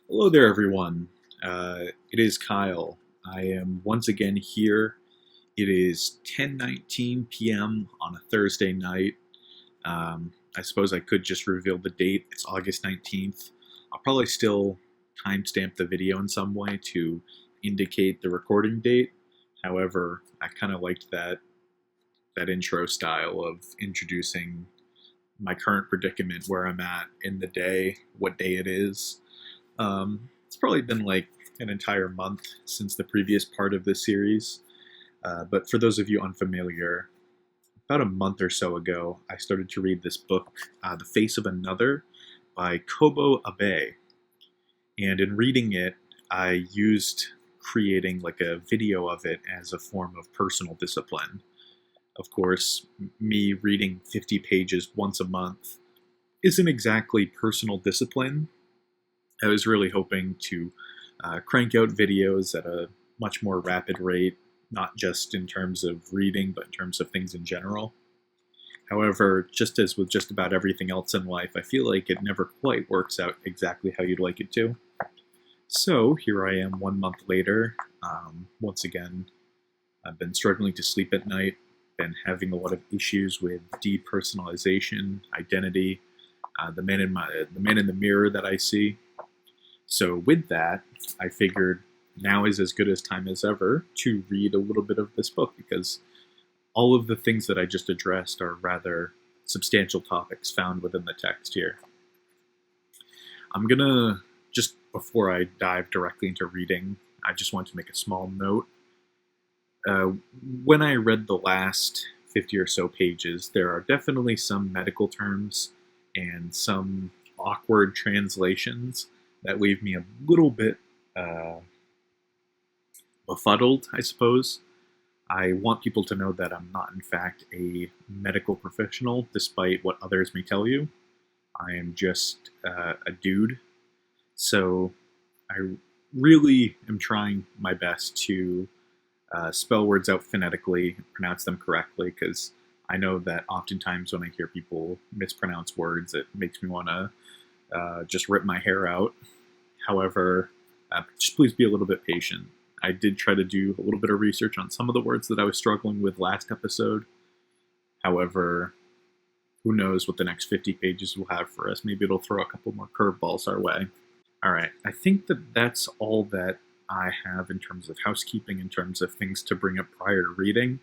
Hello there, everyone. It is Kyle. I am once again here. It is 10:19 p.m. on a Thursday night. I suppose I could just reveal the date. It's August 19th. I'll probably still timestamp the video in some way to indicate the recording date. However, I kind of liked that intro style of introducing my current predicament, where I'm at in the day, what day it is. It's probably been like an entire month since the previous part of this series. But for those of you unfamiliar, about a month or so ago, I started to read this book, The Face of Another, by Kobo Abe. And in reading it, I used creating like a video of it as a form of personal discipline. Of course, me reading 50 pages once a month isn't exactly personal discipline. I was really hoping to crank out videos at a much more rapid rate, not just in terms of reading, but in terms of things in general. However, just as with just about everything else in life, I feel like it never quite works out exactly how you'd like it to. So here I am 1 month later. Once again, I've been struggling to sleep at night, been having a lot of issues with depersonalization, identity, the man in the mirror that I see. So with that, I figured now is as good a time as ever to read a little bit of this book, because all of the things that I just addressed are rather substantial topics found within the text here. I'm gonna, just before I dive directly into reading, I just want to make a small note. Uh, when I read the last 50 or so pages, there are definitely some medical terms and some awkward translations that leave me a little bit befuddled, I suppose. I want people to know that I'm not, in fact, a medical professional, despite what others may tell you. I am just a dude. So I really am trying my best to spell words out phonetically, pronounce them correctly, because I know that oftentimes when I hear people mispronounce words, it makes me want to just rip my hair out. However, just please be a little bit patient. I did try to do a little bit of research on some of the words that I was struggling with last episode. However, who knows what the next 50 pages will have for us. Maybe it'll throw a couple more curveballs our way. All right, I think that that's all that I have in terms of housekeeping, in terms of things to bring up prior to reading.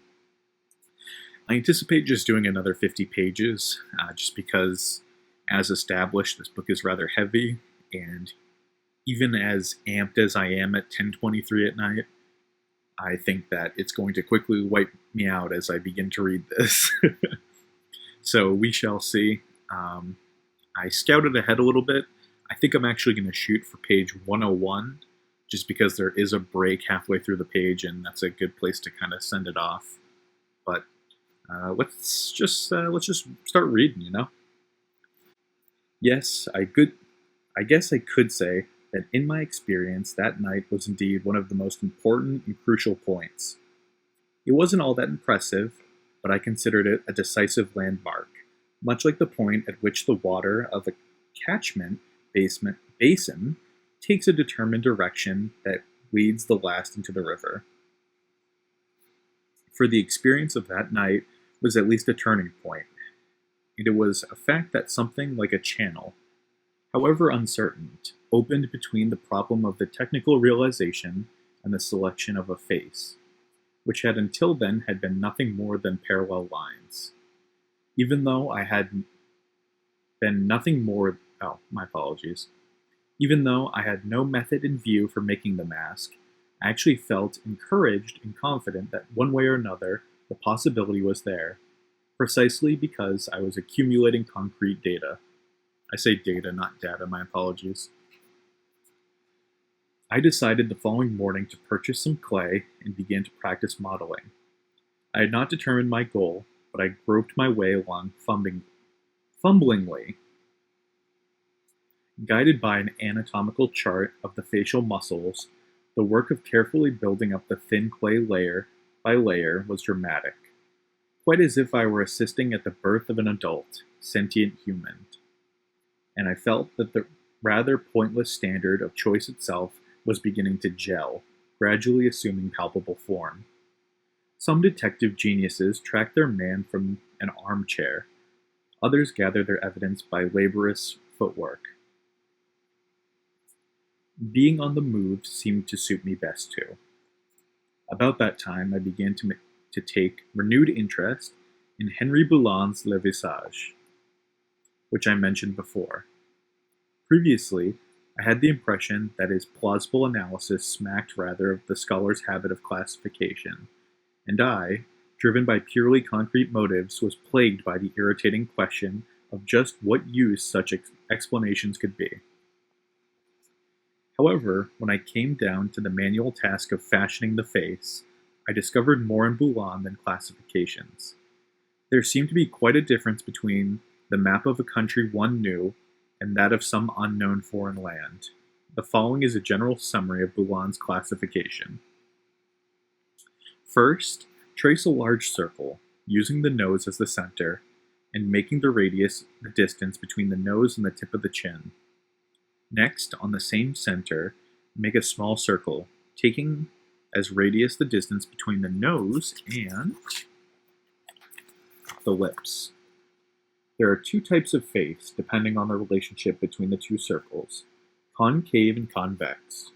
I anticipate just doing another 50 pages, just because, as established, this book is rather heavy, and even as amped as I am at 10:23 at night, I think that it's going to quickly wipe me out as I begin to read this. So we shall see. I scouted ahead a little bit. I think I'm actually going to shoot for page 101, just because there is a break halfway through the page, and that's a good place to kind of send it off. But let's just start reading. Yes, I guess I could say that in my experience, that night was indeed one of the most important and crucial points. It wasn't all that impressive, but I considered it a decisive landmark, much like the point at which the water of a catchment basin takes a determined direction that leads the last into the river. For the experience of that night was at least a turning point, and it was a fact that something like a channel, however uncertain, opened between the problem of the technical realization and the selection of a face, which had until then had been nothing more than parallel lines. Even though I had been nothing more, oh, my apologies. Even though I had no method in view for making the mask, I actually felt encouraged and confident that one way or another the possibility was there, precisely because I was accumulating concrete data. I say data, not data, my apologies. I decided the following morning to purchase some clay and begin to practice modeling. I had not determined my goal, but I groped my way along fumblingly, guided by an anatomical chart of the facial muscles. The work of carefully building up the thin clay layer by layer was dramatic, quite as if I were assisting at the birth of an adult, sentient human. And I felt that rather pointless standard of choice itself was beginning to gel, gradually assuming palpable form. Some detective geniuses track their man from an armchair. Others gather their evidence by laborious footwork. Being on the move seemed to suit me best too. About that time, I began to take renewed interest in Henry Boulon's Le Visage, which I mentioned before. Previously, I had the impression that his plausible analysis smacked rather of the scholar's habit of classification, and I, driven by purely concrete motives, was plagued by the irritating question of just what use such explanations could be. However, when I came down to the manual task of fashioning the face, I discovered more in Boulon than classifications. There seemed to be quite a difference between the map of a country one knew and that of some unknown foreign land. The following is a general summary of Boulon's classification. First, trace a large circle, using the nose as the center, and making the radius the distance between the nose and the tip of the chin. Next, on the same center, make a small circle, taking as radius the distance between the nose and the lips. There are two types of face, depending on the relationship between the two circles, concave and convex.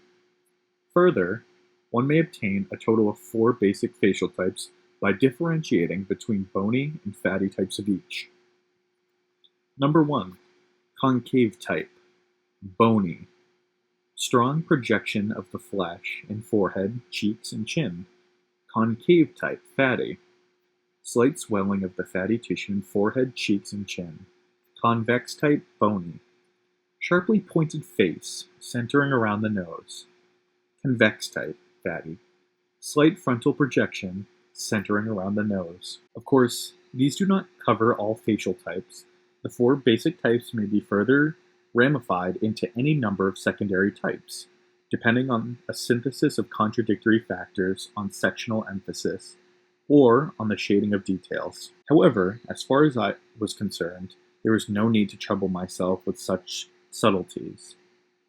Further, one may obtain a total of 4 basic facial types by differentiating between bony and fatty types of each. Number 1. Concave type. Bony. Strong projection of the flesh in forehead, cheeks, and chin. Concave type. Fatty. Slight swelling of the fatty tissue in forehead, cheeks, and chin. Convex type. Bony. Sharply pointed face, centering around the nose. Convex type. Fatty. Slight frontal projection, centering around the nose. Of course, these do not cover all facial types. The 4 basic types may be further ramified into any number of secondary types, depending on a synthesis of contradictory factors on sectional emphasis, or on the shading of details. However, as far as I was concerned, there was no need to trouble myself with such subtleties.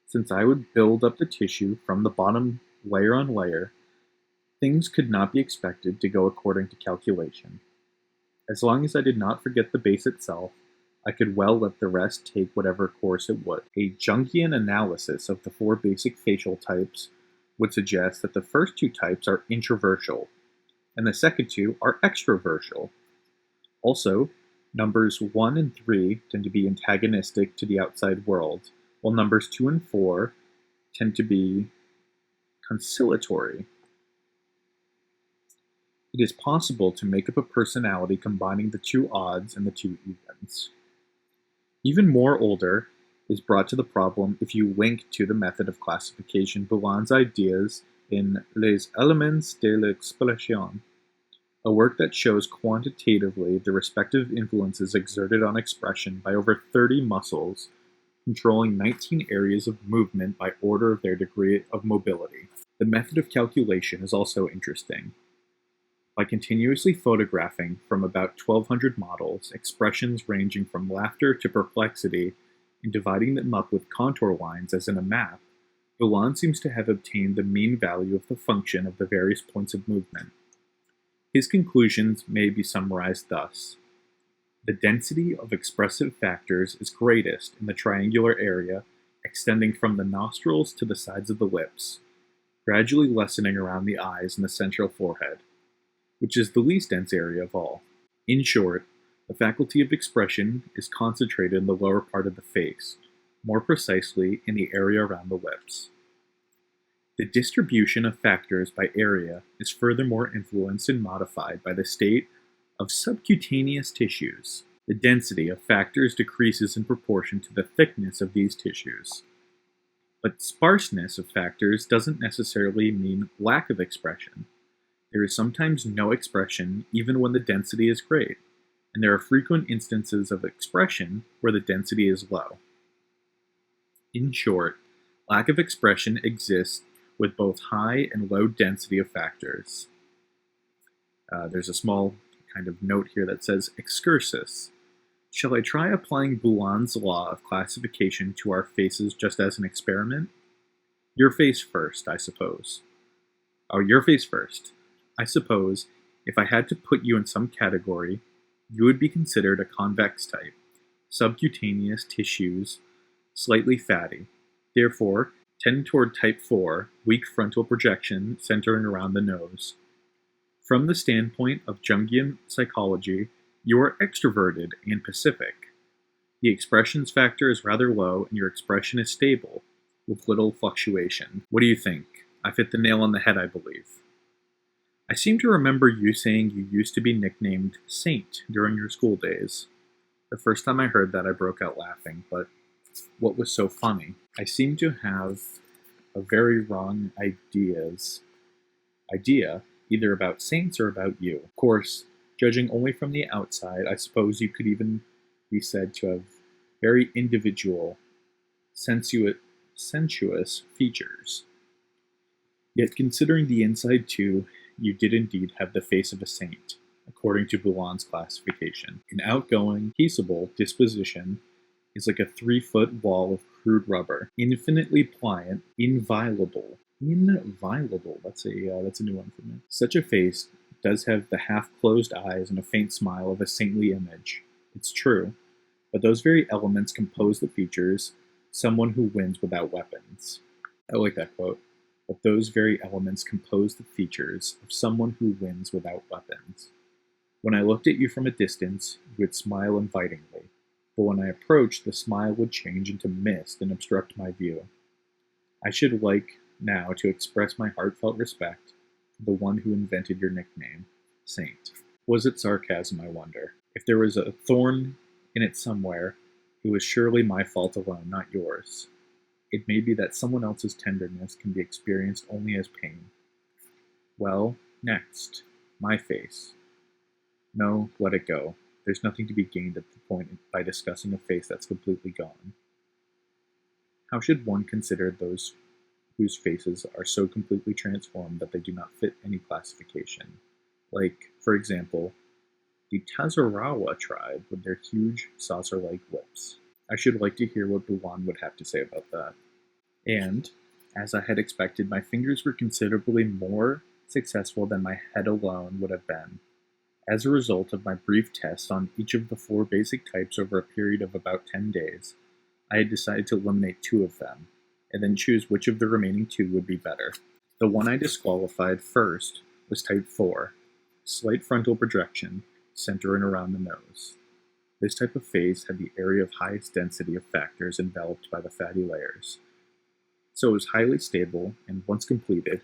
Since I would build up the tissue from the bottom layer on layer, things could not be expected to go according to calculation. As long as I did not forget the base itself, I could well let the rest take whatever course it would. A Jungian analysis of the 4 basic facial types would suggest that the first 2 types are introversial, and the second 2 are extroversial. Also, numbers 1 and 3 tend to be antagonistic to the outside world, while numbers 2 and 4 tend to be conciliatory. It is possible to make up a personality combining the 2 odds and the 2 evens. Even more older is brought to the problem if you link to the method of classification Boulon's ideas in Les Éléments de l'Expression, a work that shows quantitatively the respective influences exerted on expression by over 30 muscles, controlling 19 areas of movement by order of their degree of mobility. The method of calculation is also interesting. By continuously photographing from about 1,200 models, expressions ranging from laughter to perplexity, and dividing them up with contour lines as in a map, Boulon seems to have obtained the mean value of the function of the various points of movement. His conclusions may be summarized thus. The density of expressive factors is greatest in the triangular area extending from the nostrils to the sides of the lips, gradually lessening around the eyes and the central forehead, which is the least dense area of all. In short, the faculty of expression is concentrated in the lower part of the face, more precisely in the area around the lips. The distribution of factors by area is furthermore influenced and modified by the state of subcutaneous tissues. The density of factors decreases in proportion to the thickness of these tissues. But sparseness of factors doesn't necessarily mean lack of expression. There is sometimes no expression even when the density is great, and there are frequent instances of expression where the density is low. In short, lack of expression exists with both high and low density of factors. There's a small kind of note here that says excursus. Shall I try applying Boulon's law of classification to our faces just as an experiment? Your face first, I suppose. Oh, your face first. I suppose if I had to put you in some category, you would be considered a convex type, subcutaneous tissues, slightly fatty. Therefore, tend toward type 4, weak frontal projection centering around the nose. From the standpoint of Jungian psychology, you are extroverted and pacific. The expressions factor is rather low and your expression is stable, with little fluctuation. What do you think? I fit the nail on the head, I believe. I seem to remember you saying you used to be nicknamed Saint during your school days. The first time I heard that, I broke out laughing, but what was so funny? I seem to have a very wrong idea, either about saints or about you. Of course, judging only from the outside, I suppose you could even be said to have very individual, sensuous features. Yet considering the inside too, you did indeed have the face of a saint, according to Boulon's classification. An outgoing, peaceable disposition is like a 3-foot wall of crude rubber, infinitely pliant, inviolable. Inviolable. That's a new one for me. Such a face does have the half-closed eyes and a faint smile of a saintly image. It's true, but those very elements compose the features someone who wins without weapons. I like that quote. But those very elements compose the features of someone who wins without weapons. When I looked at you from a distance, you would smile invitingly, but when I approached, the smile would change into mist and obstruct my view. I should like now to express my heartfelt respect for the one who invented your nickname, Saint. Was it sarcasm, I wonder? If there was a thorn in it somewhere, it was surely my fault alone, not yours. It may be that someone else's tenderness can be experienced only as pain. Well, next, my face. No, let it go. There's nothing to be gained at the point by discussing a face that's completely gone. How should one consider those whose faces are so completely transformed that they do not fit any classification? Like, for example, the Tazarawa tribe with their huge saucer-like lips. I should like to hear what Boulon would have to say about that. And, as I had expected, my fingers were considerably more successful than my head alone would have been. As a result of my brief tests on each of the 4 basic types over a period of about 10 days, I had decided to eliminate 2 of them, and then choose which of the remaining 2 would be better. The one I disqualified first was type 4, slight frontal projection, centering around the nose. This type of face had the area of highest density of factors enveloped by the fatty layers, so it was highly stable and, once completed,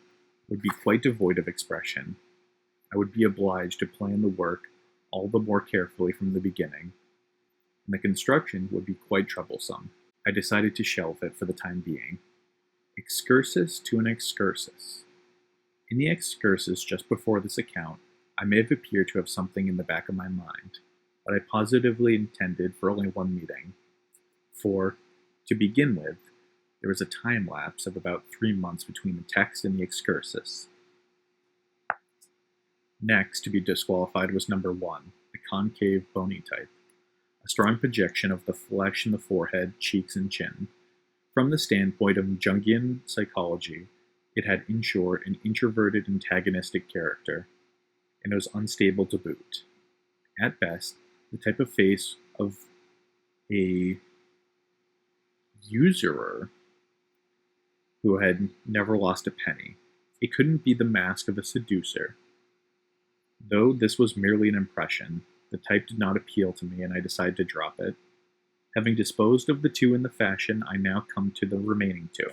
would be quite devoid of expression. I would be obliged to plan the work all the more carefully from the beginning, and the construction would be quite troublesome. I decided to shelve it for the time being. Excursus to an excursus. In the excursus just before this account, I may have appeared to have something in the back of my mind, but I positively intended for only one meeting. For, to begin with, there was a time lapse of about 3 months between the text and the excursus. Next to be disqualified was number 1, the concave bony type, a strong projection of the flesh in the forehead, cheeks, and chin. From the standpoint of Jungian psychology, it had, in short, an introverted antagonistic character, and it was unstable to boot. At best, the type of face of a usurer who had never lost a penny. It couldn't be the mask of a seducer. Though this was merely an impression, the type did not appeal to me, and I decided to drop it. Having disposed of the 2 in the fashion, I now come to the remaining 2.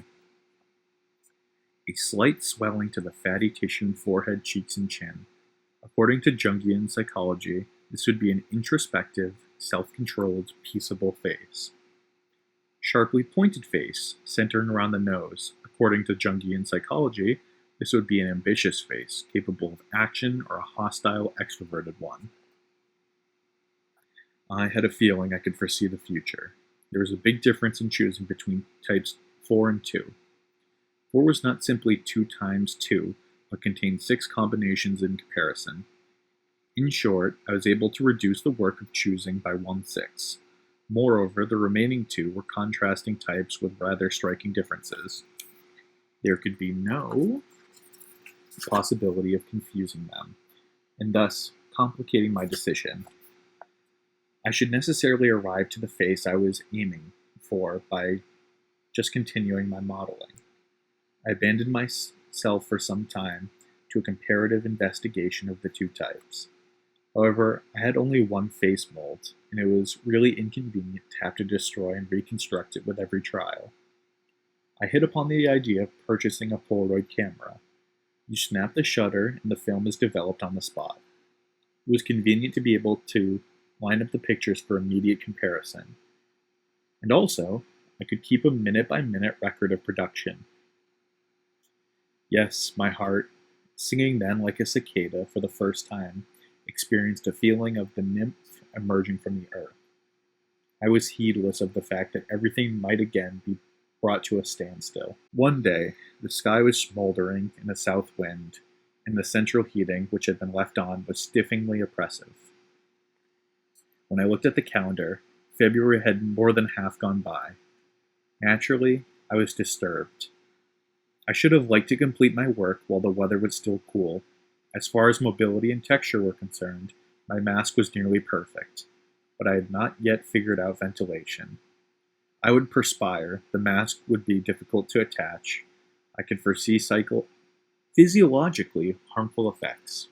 A slight swelling to the fatty tissue in forehead, cheeks, and chin. According to Jungian psychology, this would be an introspective, self-controlled, peaceable face. Sharply pointed face, centering around the nose. According to Jungian psychology, this would be an ambitious face, capable of action or a hostile, extroverted one. I had a feeling I could foresee the future. There was a big difference in choosing between types 4 and 2. 4 was not simply 2 times 2, but contained 6 combinations in comparison. In short, I was able to reduce the work of choosing by 1/6. Moreover, the remaining two were contrasting types with rather striking differences. There could be no possibility of confusing them, and thus complicating my decision. I should necessarily arrive to the face I was aiming for by just continuing my modeling. I abandoned myself for some time to a comparative investigation of the two types. However, I had only one face mold, and it was really inconvenient to have to destroy and reconstruct it with every trial. I hit upon the idea of purchasing a Polaroid camera. You snap the shutter, and the film is developed on the spot. It was convenient to be able to line up the pictures for immediate comparison. And also, I could keep a minute-by-minute record of production. Yes, my heart, singing then like a cicada for the first time, experienced a feeling of the nymph emerging from the earth. I was heedless of the fact that everything might again be brought to a standstill. One day, the sky was smoldering in a south wind, and the central heating, which had been left on, was stiffingly oppressive. When I looked at the calendar, February had more than half gone by. Naturally, I was disturbed. I should have liked to complete my work while the weather was still cool. As far as mobility and texture were concerned, my mask was nearly perfect, but I had not yet figured out ventilation. I would perspire, the mask would be difficult to attach. I could foresee physiologically harmful effects.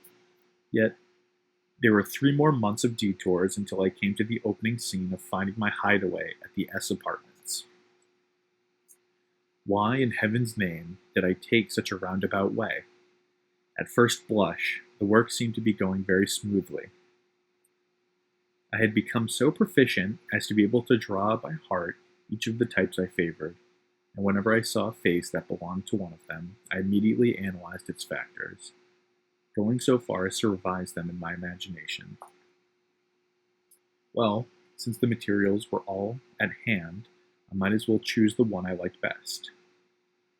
Yet, there were 3 more months of detours until I came to the opening scene of finding my hideaway at the S apartments. Why, in heaven's name, did I take such a roundabout way? At first blush, the work seemed to be going very smoothly. I had become so proficient as to be able to draw by heart each of the types I favored, and whenever I saw a face that belonged to one of them, I immediately analyzed its factors, going so far as to revise them in my imagination. Well, since the materials were all at hand, I might as well choose the one I liked best.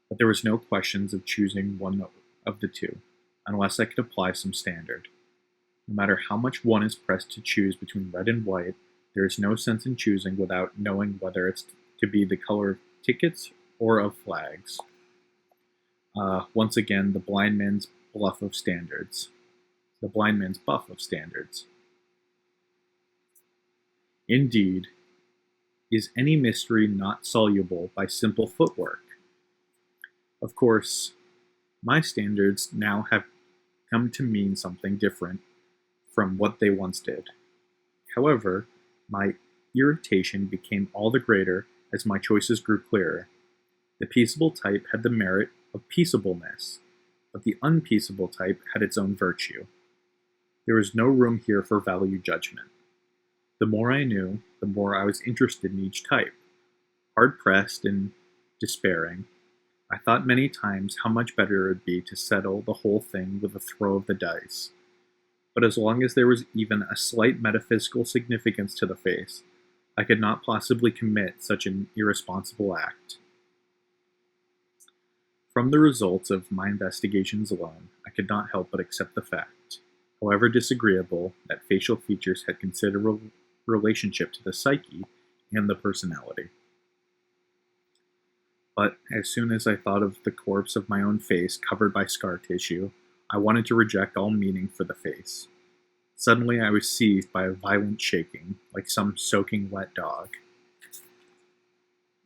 But there was no questions of choosing one of the two, unless I could apply some standard. No matter how much one is pressed to choose between red and white, there is no sense in choosing without knowing whether it's to be the color of tickets or of flags. Once again, the blind man's buff of standards. Indeed, is any mystery not soluble by simple footwork? Of course, my standards now have come to mean something different from what they once did. However, my irritation became all the greater as my choices grew clearer. The peaceable type had the merit of peaceableness, but the unpeaceable type had its own virtue. There was no room here for value judgment. The more I knew, the more I was interested in each type. Hard-pressed and despairing, I thought many times how much better it would be to settle the whole thing with a throw of the dice. But as long as there was even a slight metaphysical significance to the face, I could not possibly commit such an irresponsible act. From the results of my investigations alone, I could not help but accept the fact, however disagreeable, that facial features had considerable relationship to the psyche and the personality. But as soon as I thought of the corpse of my own face covered by scar tissue, I wanted to reject all meaning for the face. Suddenly I was seized by a violent shaking, like some soaking wet dog.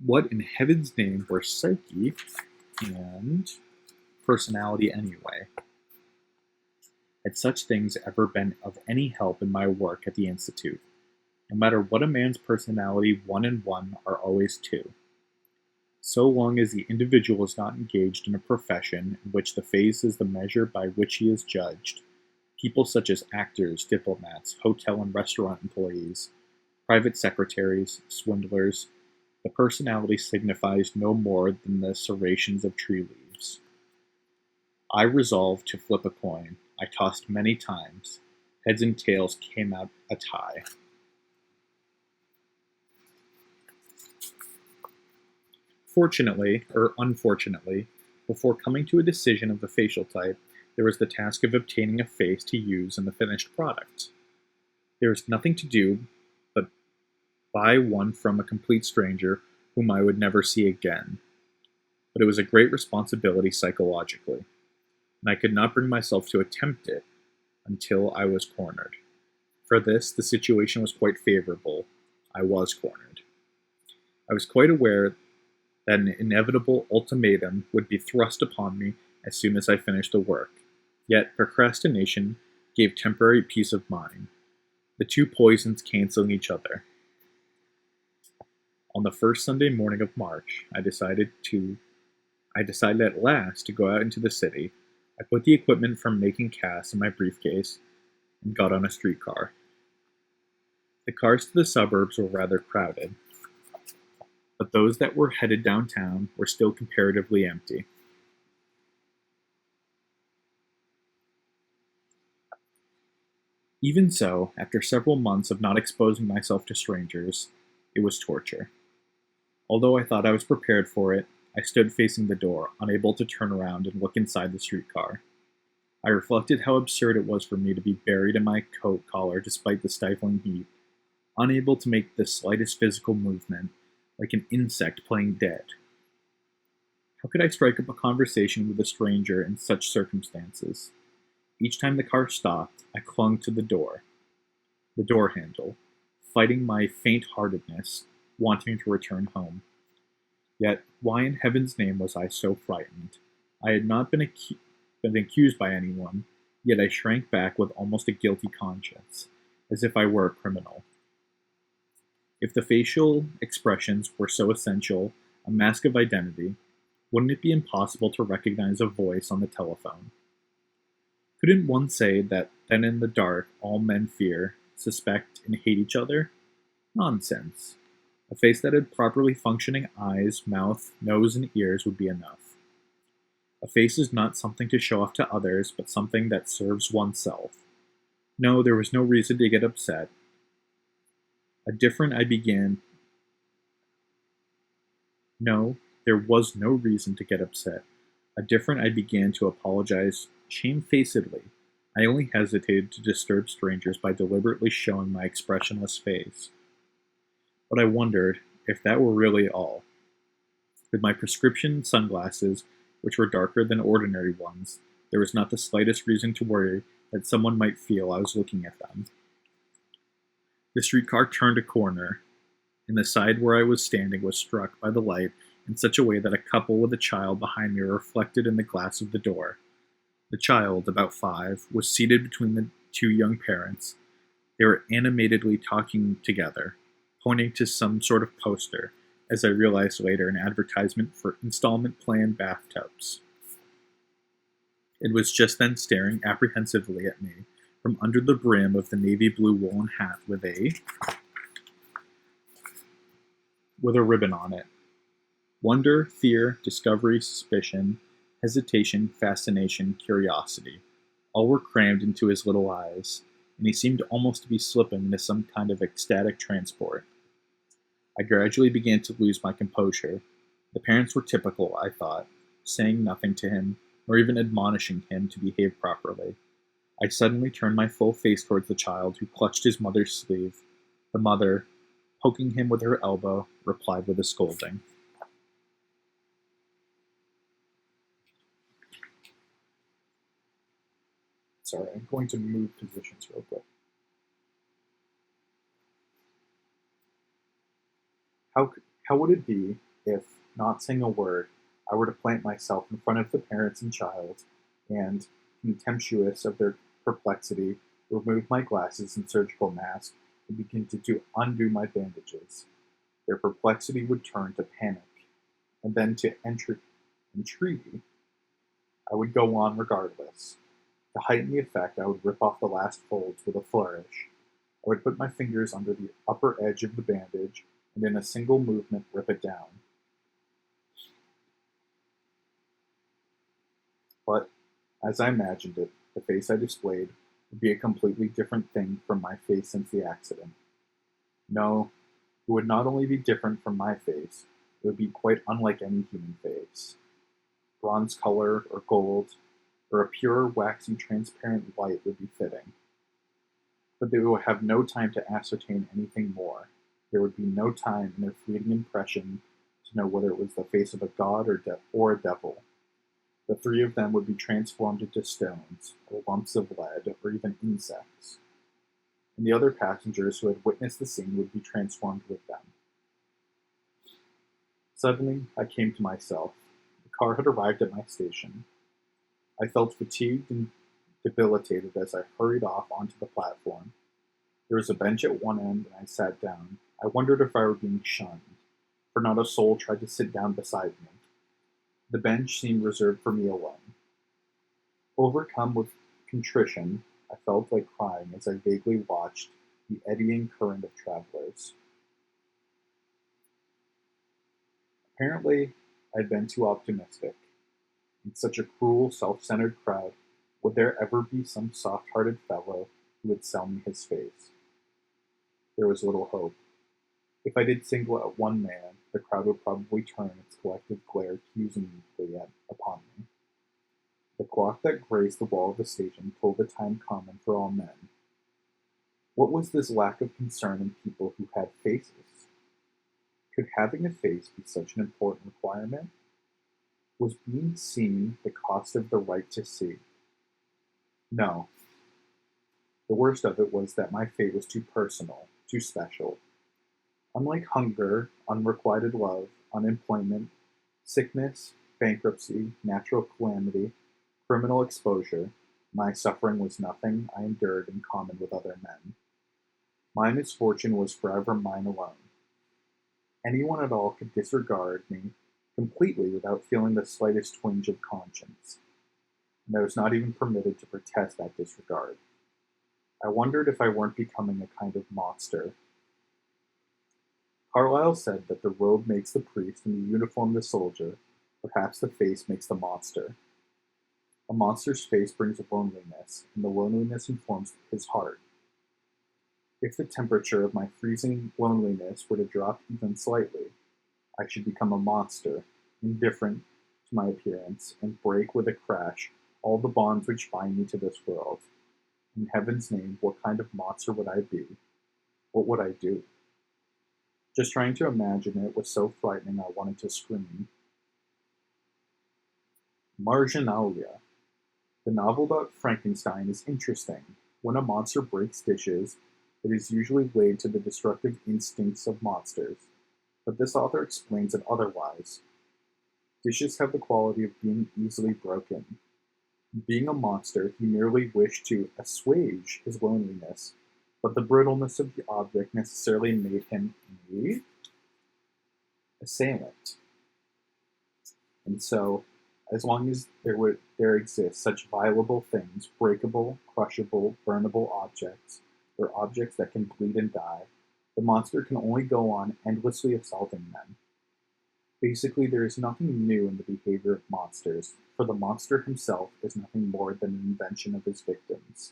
What in heaven's name were psyche and personality anyway? Had such things ever been of any help in my work at the Institute? No matter what a man's personality, 1 and 1 are always 2. So long as the individual is not engaged in a profession in which the face is the measure by which he is judged, people such as actors, diplomats, hotel and restaurant employees, private secretaries, swindlers, the personality signifies no more than the serrations of tree leaves. I resolved to flip a coin. I tossed many times. Heads and tails came out a tie. Fortunately, or unfortunately, before coming to a decision of the facial type, there was the task of obtaining a face to use in the finished product. There was nothing to do but buy one from a complete stranger whom I would never see again. But it was a great responsibility psychologically, and I could not bring myself to attempt it until I was cornered. For this, the situation was quite favorable. I was cornered. I was quite aware that an inevitable ultimatum would be thrust upon me as soon as I finished the work. Yet procrastination gave temporary peace of mind, the two poisons canceling each other. On the first Sunday morning of March, I decided at last to go out into the city. I put the equipment for making casts in my briefcase and got on a streetcar. The cars to the suburbs were rather crowded, but those that were headed downtown were still comparatively empty. Even so, after several months of not exposing myself to strangers, it was torture. Although I thought I was prepared for it, I stood facing the door, unable to turn around and look inside the streetcar. I reflected how absurd it was for me to be buried in my coat collar despite the stifling heat, unable to make the slightest physical movement, like an insect playing dead. How could I strike up a conversation with a stranger in such circumstances? Each time the car stopped, I clung to the door handle, fighting my faint-heartedness, wanting to return home. Yet, why in heaven's name was I so frightened? I had not been accused by anyone, yet I shrank back with almost a guilty conscience, as if I were a criminal. If the facial expressions were so essential, a mask of identity, wouldn't it be impossible to recognize a voice on the telephone? Couldn't one say that then in the dark all men fear, suspect, and hate each other? Nonsense. A face that had properly functioning eyes, mouth, nose, and ears would be enough. A face is not something to show off to others, but something that serves oneself. No, there was no reason to get upset. No, there was no reason to get upset. I began to apologize shamefacedly. I only hesitated to disturb strangers by deliberately showing my expressionless face. But I wondered if that were really all. With my prescription sunglasses, which were darker than ordinary ones, there was not the slightest reason to worry that someone might feel I was looking at them. The streetcar turned a corner, and the side where I was standing was struck by the light in such a way that a couple with a child behind me were reflected in the glass of the door. The child, about 5, was seated between the two young parents. They were animatedly talking together, pointing to some sort of poster, as I realized later, an advertisement for installment plan bathtubs. It was just then staring apprehensively at me from under the brim of the navy blue woolen hat with a ribbon on it. Wonder, fear, discovery, suspicion, hesitation, fascination, curiosity, all were crammed into his little eyes, and he seemed almost to be slipping into some kind of ecstatic transport. I gradually began to lose my composure. The parents were typical, I thought, saying nothing to him, nor even admonishing him to behave properly. I suddenly turned my full face towards the child, who clutched his mother's sleeve. The mother, poking him with her elbow, replied with a scolding. Sorry, I'm going to move positions real quick. How would it be if, not saying a word, I were to plant myself in front of the parents and child, and, contemptuous of their perplexity, remove my glasses and surgical mask, and begin to undo my bandages? Their perplexity would turn to panic, and then to entreaty. I would go on regardless. To heighten the effect, I would rip off the last folds with a flourish. I would put my fingers under the upper edge of the bandage, and in a single movement rip it down. But, as I imagined it, the face I displayed would be a completely different thing from my face since the accident. No, it would not only be different from my face, it would be quite unlike any human face. Bronze color or gold, or a pure, waxy, transparent light would be fitting. But they would have no time to ascertain anything more. There would be no time in their fleeting impression to know whether it was the face of a god or a devil. The three of them would be transformed into stones, or lumps of lead, or even insects. And the other passengers who had witnessed the scene would be transformed with them. Suddenly, I came to myself. The car had arrived at my station. I felt fatigued and debilitated as I hurried off onto the platform. There was a bench at one end, and I sat down. I wondered if I were being shunned, for not a soul tried to sit down beside me. The bench seemed reserved for me alone. Overcome with contrition, I felt like crying as I vaguely watched the eddying current of travelers. Apparently, I'd been too optimistic. In such a cruel, self-centered crowd, would there ever be some soft-hearted fellow who would sell me his face? There was little hope. If I did single out one man, the crowd would probably turn its collective glare accusingly upon me. The clock that graced the wall of the station told the time common for all men. What was this lack of concern in people who had faces? Could having a face be such an important requirement? Was being seen the cost of the right to see? No. The worst of it was that my fate was too personal, too special. Unlike hunger, unrequited love, unemployment, sickness, bankruptcy, natural calamity, criminal exposure, my suffering was nothing I endured in common with other men. My misfortune was forever mine alone. Anyone at all could disregard me completely without feeling the slightest twinge of conscience, and I was not even permitted to protest that disregard. I wondered if I weren't becoming a kind of monster. Carlyle said that the robe makes the priest and the uniform the soldier. Perhaps the face makes the monster. A monster's face brings loneliness, and the loneliness informs his heart. If the temperature of my freezing loneliness were to drop even slightly, I should become a monster, indifferent to my appearance, and break with a crash all the bonds which bind me to this world. In heaven's name, what kind of monster would I be? What would I do? Just trying to imagine it was so frightening I wanted to scream. Marginalia. The novel about Frankenstein is interesting. When a monster breaks dishes, it is usually laid to the destructive instincts of monsters, but this author explains it otherwise. Dishes have the quality of being easily broken. Being a monster, he merely wished to assuage his loneliness, but the brittleness of the object necessarily made him a assailant. And so, as long as there exist such violable things, breakable, crushable, burnable objects, or objects that can bleed and die, the monster can only go on endlessly assaulting men. Basically, there is nothing new in the behavior of monsters, for the monster himself is nothing more than an invention of his victims.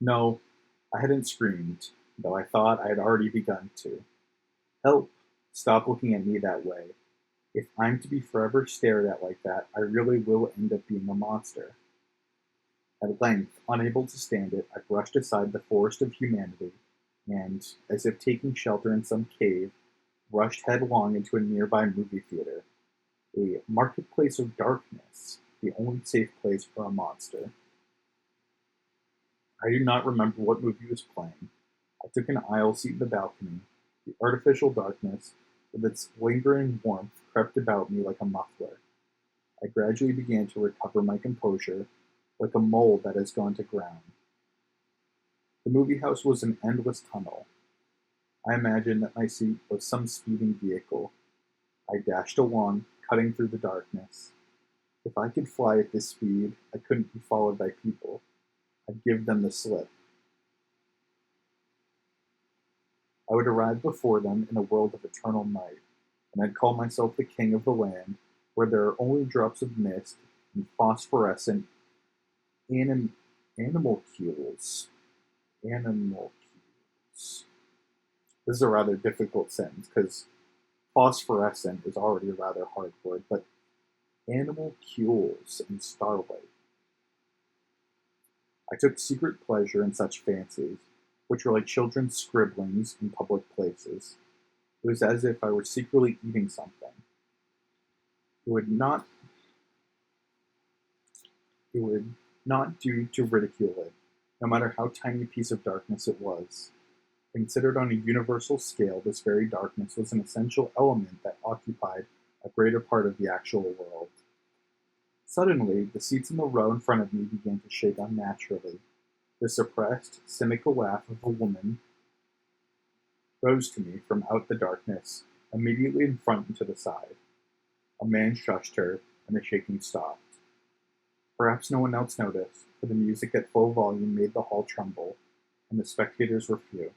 No, I hadn't screamed, though I thought I had already begun to. Help! Stop looking at me that way. If I'm to be forever stared at like that, I really will end up being a monster. At length, unable to stand it, I brushed aside the forest of humanity, and, as if taking shelter in some cave, rushed headlong into a nearby movie theater. A marketplace of darkness, the only safe place for a monster. I do not remember what movie was playing. I took an aisle seat in the balcony. The artificial darkness, with its lingering warmth, crept about me like a muffler. I gradually began to recover my composure, like a mole that has gone to ground. The movie house was an endless tunnel. I imagined that my seat was some speeding vehicle. I dashed along, cutting through the darkness. If I could fly at this speed, I couldn't be followed by people. I'd give them the slip. I would arrive before them in a world of eternal night, and I'd call myself the king of the land, where there are only drops of mist and phosphorescent anim- animalcules. Animalcules. This is a rather difficult sentence because phosphorescent is already a rather hard word, but animalcules in starlight. I took secret pleasure in such fancies, which were like children's scribblings in public places. It was as if I were secretly eating something. It would not it would not do to ridicule it, no matter how tiny a piece of darkness it was. Considered on a universal scale, this very darkness was an essential element that occupied a greater part of the actual world. Suddenly, the seats in the row in front of me began to shake unnaturally. The suppressed, cynical laugh of a woman rose to me from out the darkness, immediately in front and to the side. A man shushed her, and the shaking stopped. Perhaps no one else noticed, for the music at full volume made the hall tremble, and the spectators were few.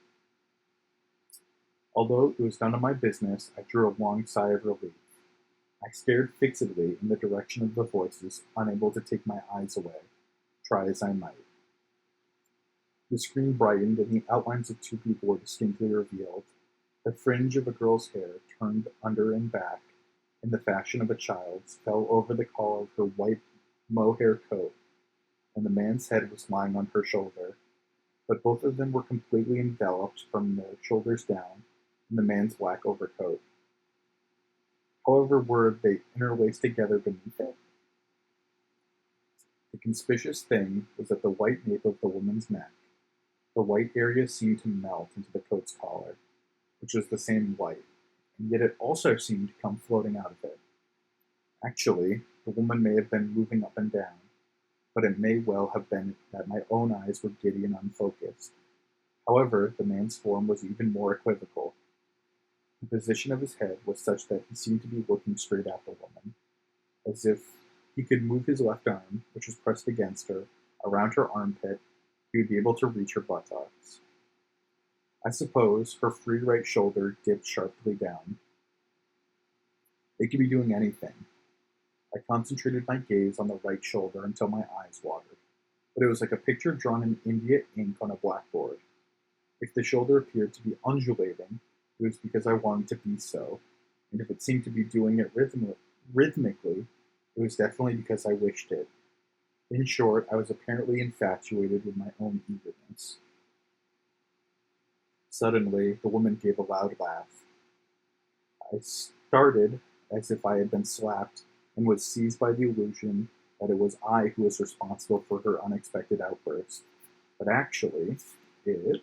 Although it was none of my business, I drew a long sigh of relief. I stared fixedly in the direction of the voices, unable to take my eyes away, try as I might. The screen brightened, and the outlines of two people were distinctly revealed. The fringe of a girl's hair, turned under and back, in the fashion of a child's, fell over the collar of her white mohair coat, and the man's head was lying on her shoulder. But both of them were completely enveloped from their shoulders down in the man's black overcoat. However, were they interlaced together beneath it? The conspicuous thing was that the white nape of the woman's neck, the white area seemed to melt into the coat's collar, which was the same white, and yet it also seemed to come floating out of it. Actually, the woman may have been moving up and down, but it may well have been that my own eyes were giddy and unfocused. However, the man's form was even more equivocal. The position of his head was such that he seemed to be looking straight at the woman, as if he could move his left arm, which was pressed against her, around her armpit, he would be able to reach her buttocks. I suppose her free right shoulder dipped sharply down. They could be doing anything. I concentrated my gaze on the right shoulder until my eyes watered, but it was like a picture drawn in India ink on a blackboard. If the shoulder appeared to be undulating, it was because I wanted to be so, and if it seemed to be doing it rhythmically, it was definitely because I wished it. In short, I was apparently infatuated with my own eagerness. Suddenly, the woman gave a loud laugh. I started as if I had been slapped and was seized by the illusion that it was I who was responsible for her unexpected outburst. But actually, it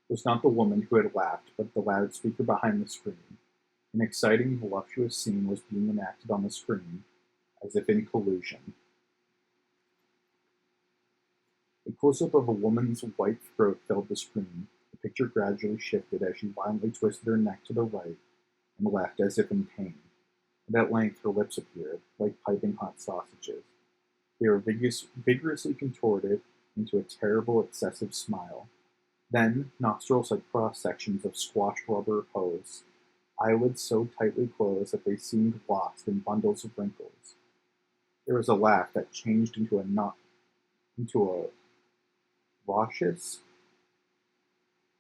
was not the woman who had laughed, but the loudspeaker behind the screen. An exciting, voluptuous scene was being enacted on the screen, as if in collusion. A close-up of a woman's white throat filled the screen. The picture gradually shifted as she violently twisted her neck to the right and left as if in pain, and at length her lips appeared, like piping hot sausages. They were vigorously contorted into a terrible, excessive smile. Then, nostrils like cross-sections of squashed rubber hose, eyelids so tightly closed that they seemed lost in bundles of wrinkles. There was a laugh that changed into a raucous,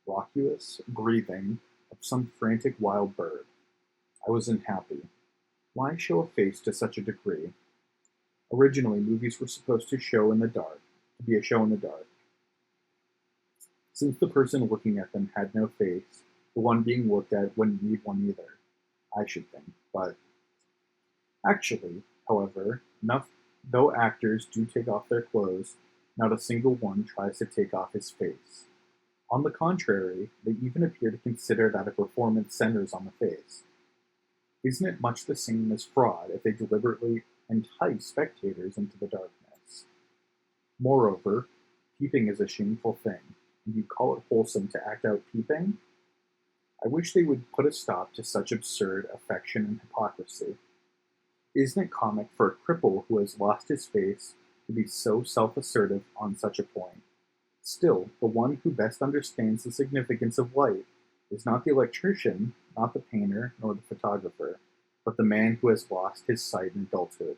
raucous breathing of some frantic wild bird. I was unhappy. Why show a face to such a degree? Originally, movies were supposed to be a show in the dark. Since the person looking at them had no face, the one being looked at wouldn't need one either, I should think. But actually, however, though actors do take off their clothes, not a single one tries to take off his face. On the contrary, they even appear to consider that a performance centers on the face. Isn't it much the same as fraud if they deliberately entice spectators into the darkness? Moreover, peeping is a shameful thing, and you call it wholesome to act out peeping? I wish they would put a stop to such absurd affection and hypocrisy. Isn't it comic for a cripple who has lost his face to be so self-assertive on such a point? Still, the one who best understands the significance of light is not the electrician, not the painter, nor the photographer, but the man who has lost his sight in adulthood.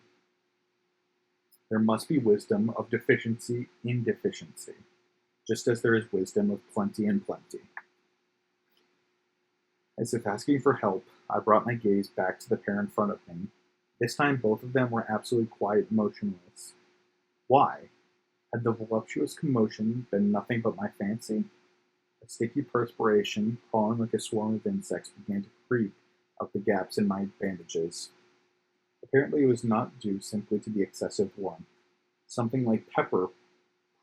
There must be wisdom of deficiency in deficiency, just as there is wisdom of plenty in plenty. As if asking for help, I brought my gaze back to the pair in front of me. This time both of them were absolutely quiet and motionless. Why? Had the voluptuous commotion been nothing but my fancy? A sticky perspiration, crawling like a swarm of insects, began to creep out the gaps in my bandages. Apparently it was not due simply to the excessive warmth. Something like pepper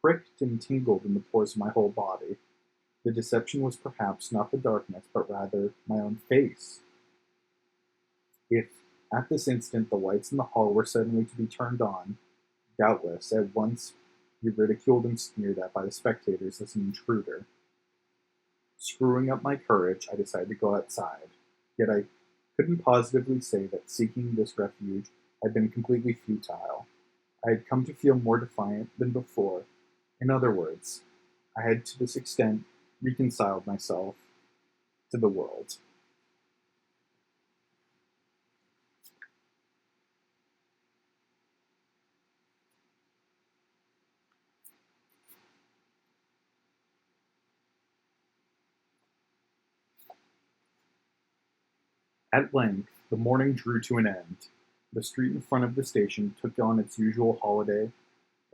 pricked and tingled in the pores of my whole body. The deception was perhaps not the darkness, but rather my own face. If, at this instant, the lights in the hall were suddenly to be turned on, doubtless at once be ridiculed and sneered at by the spectators as an intruder. Screwing up my courage, I decided to go outside. Yet I couldn't positively say that seeking this refuge had been completely futile. I had come to feel more defiant than before. In other words, I had to this extent reconciled myself to the world. At length, the morning drew to an end. The street in front of the station took on its usual holiday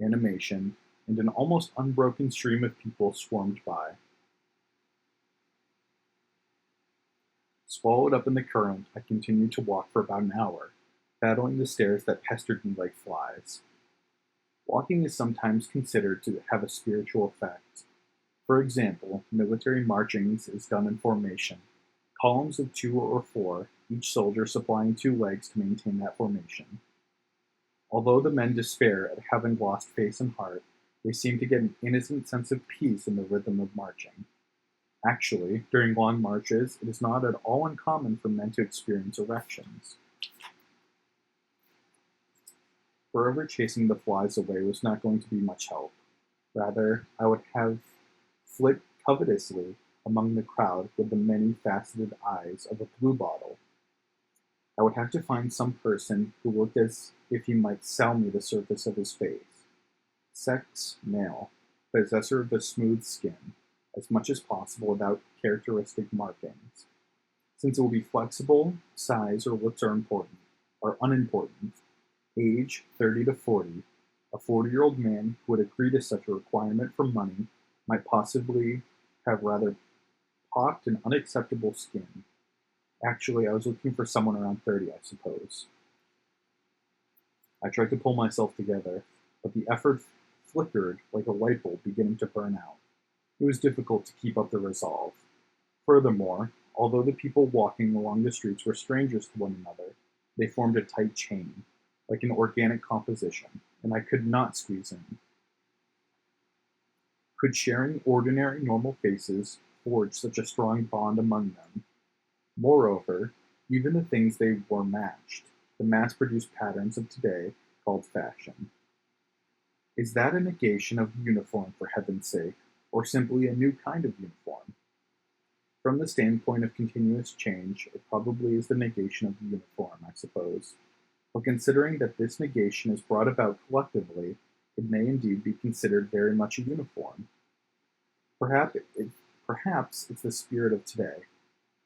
animation, and an almost unbroken stream of people swarmed by. Swallowed up in the current, I continued to walk for about an hour, battling the stares that pestered me like flies. Walking is sometimes considered to have a spiritual effect. For example, military marchings is done in formation, columns of 2 or 4, each soldier supplying 2 legs to maintain that formation. Although the men despair at having lost face and heart, they seem to get an innocent sense of peace in the rhythm of marching. Actually, during long marches, it is not at all uncommon for men to experience erections. Forever chasing the flies away was not going to be much help. Rather, I would have flit covetously among the crowd with the many-faceted eyes of a bluebottle. I would have to find some person who looked as if he might sell me the surface of his face. Sex, male, possessor of a smooth skin, as much as possible without characteristic markings. Since it will be flexible, size or looks are unimportant. Age 30 to 40. A 40-year-old man who would agree to such a requirement for money might possibly have rather pocked and unacceptable skin. Actually, I was looking for someone around 30, I suppose. I tried to pull myself together, but the effort flickered like a light bulb beginning to burn out. It was difficult to keep up the resolve. Furthermore, although the people walking along the streets were strangers to one another, they formed a tight chain, like an organic composition, and I could not squeeze in. Could sharing ordinary, normal faces forge such a strong bond among them? Moreover, even the things they wore matched, the mass-produced patterns of today called fashion. Is that a negation of uniform, for heaven's sake, or simply a new kind of uniform? From the standpoint of continuous change, it probably is the negation of the uniform, I suppose. But considering that this negation is brought about collectively, it may indeed be considered very much a uniform. Perhaps, it, perhaps it's the spirit of today,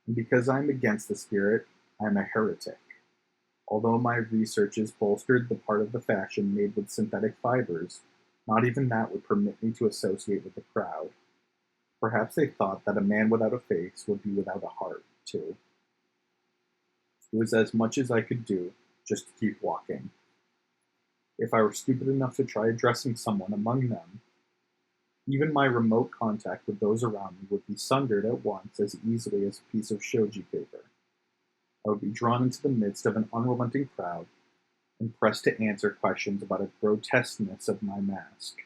and because I am against the spirit, I am a heretic. Although my researches bolstered the part of the fashion made with synthetic fibers, not even that would permit me to associate with the crowd. Perhaps they thought that a man without a face would be without a heart, too. It was as much as I could do just to keep walking. If I were stupid enough to try addressing someone among them, even my remote contact with those around me would be sundered at once as easily as a piece of shoji paper. I would be drawn into the midst of an unrelenting crowd and pressed to answer questions about the grotesqueness of my mask.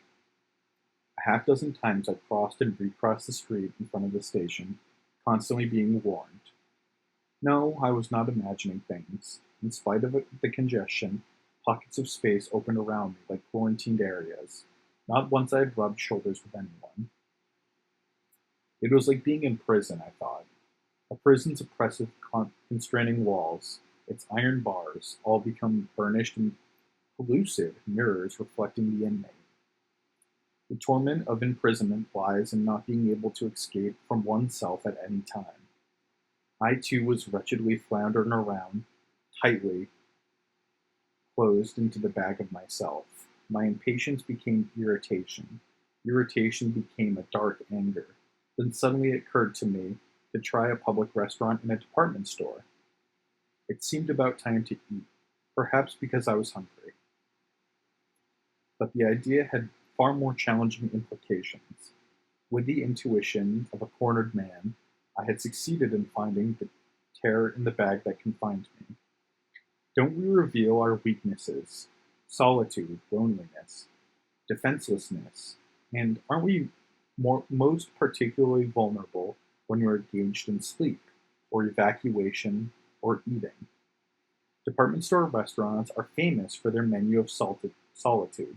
A half dozen times I crossed and recrossed the street in front of the station, constantly being warned. No, I was not imagining things. In spite of the congestion, pockets of space opened around me like quarantined areas. Not once I had rubbed shoulders with anyone. It was like being in prison, I thought. A prison's oppressive, constraining walls, its iron bars, all become burnished and pellucid mirrors reflecting the inmate. The torment of imprisonment lies in not being able to escape from oneself at any time. I too was wretchedly floundering around, tightly closed into the bag of myself. My impatience became irritation. Irritation became a dark anger. Then suddenly it occurred to me to try a public restaurant in a department store. It seemed about time to eat, perhaps because I was hungry. But the idea had far more challenging implications. With the intuition of a cornered man, I had succeeded in finding the terror in the bag that confined me. Don't we reveal our weaknesses, solitude, loneliness, defenselessness, and aren't we most particularly vulnerable when we're engaged in sleep, or evacuation, or eating? Department store restaurants are famous for their menu of solitude.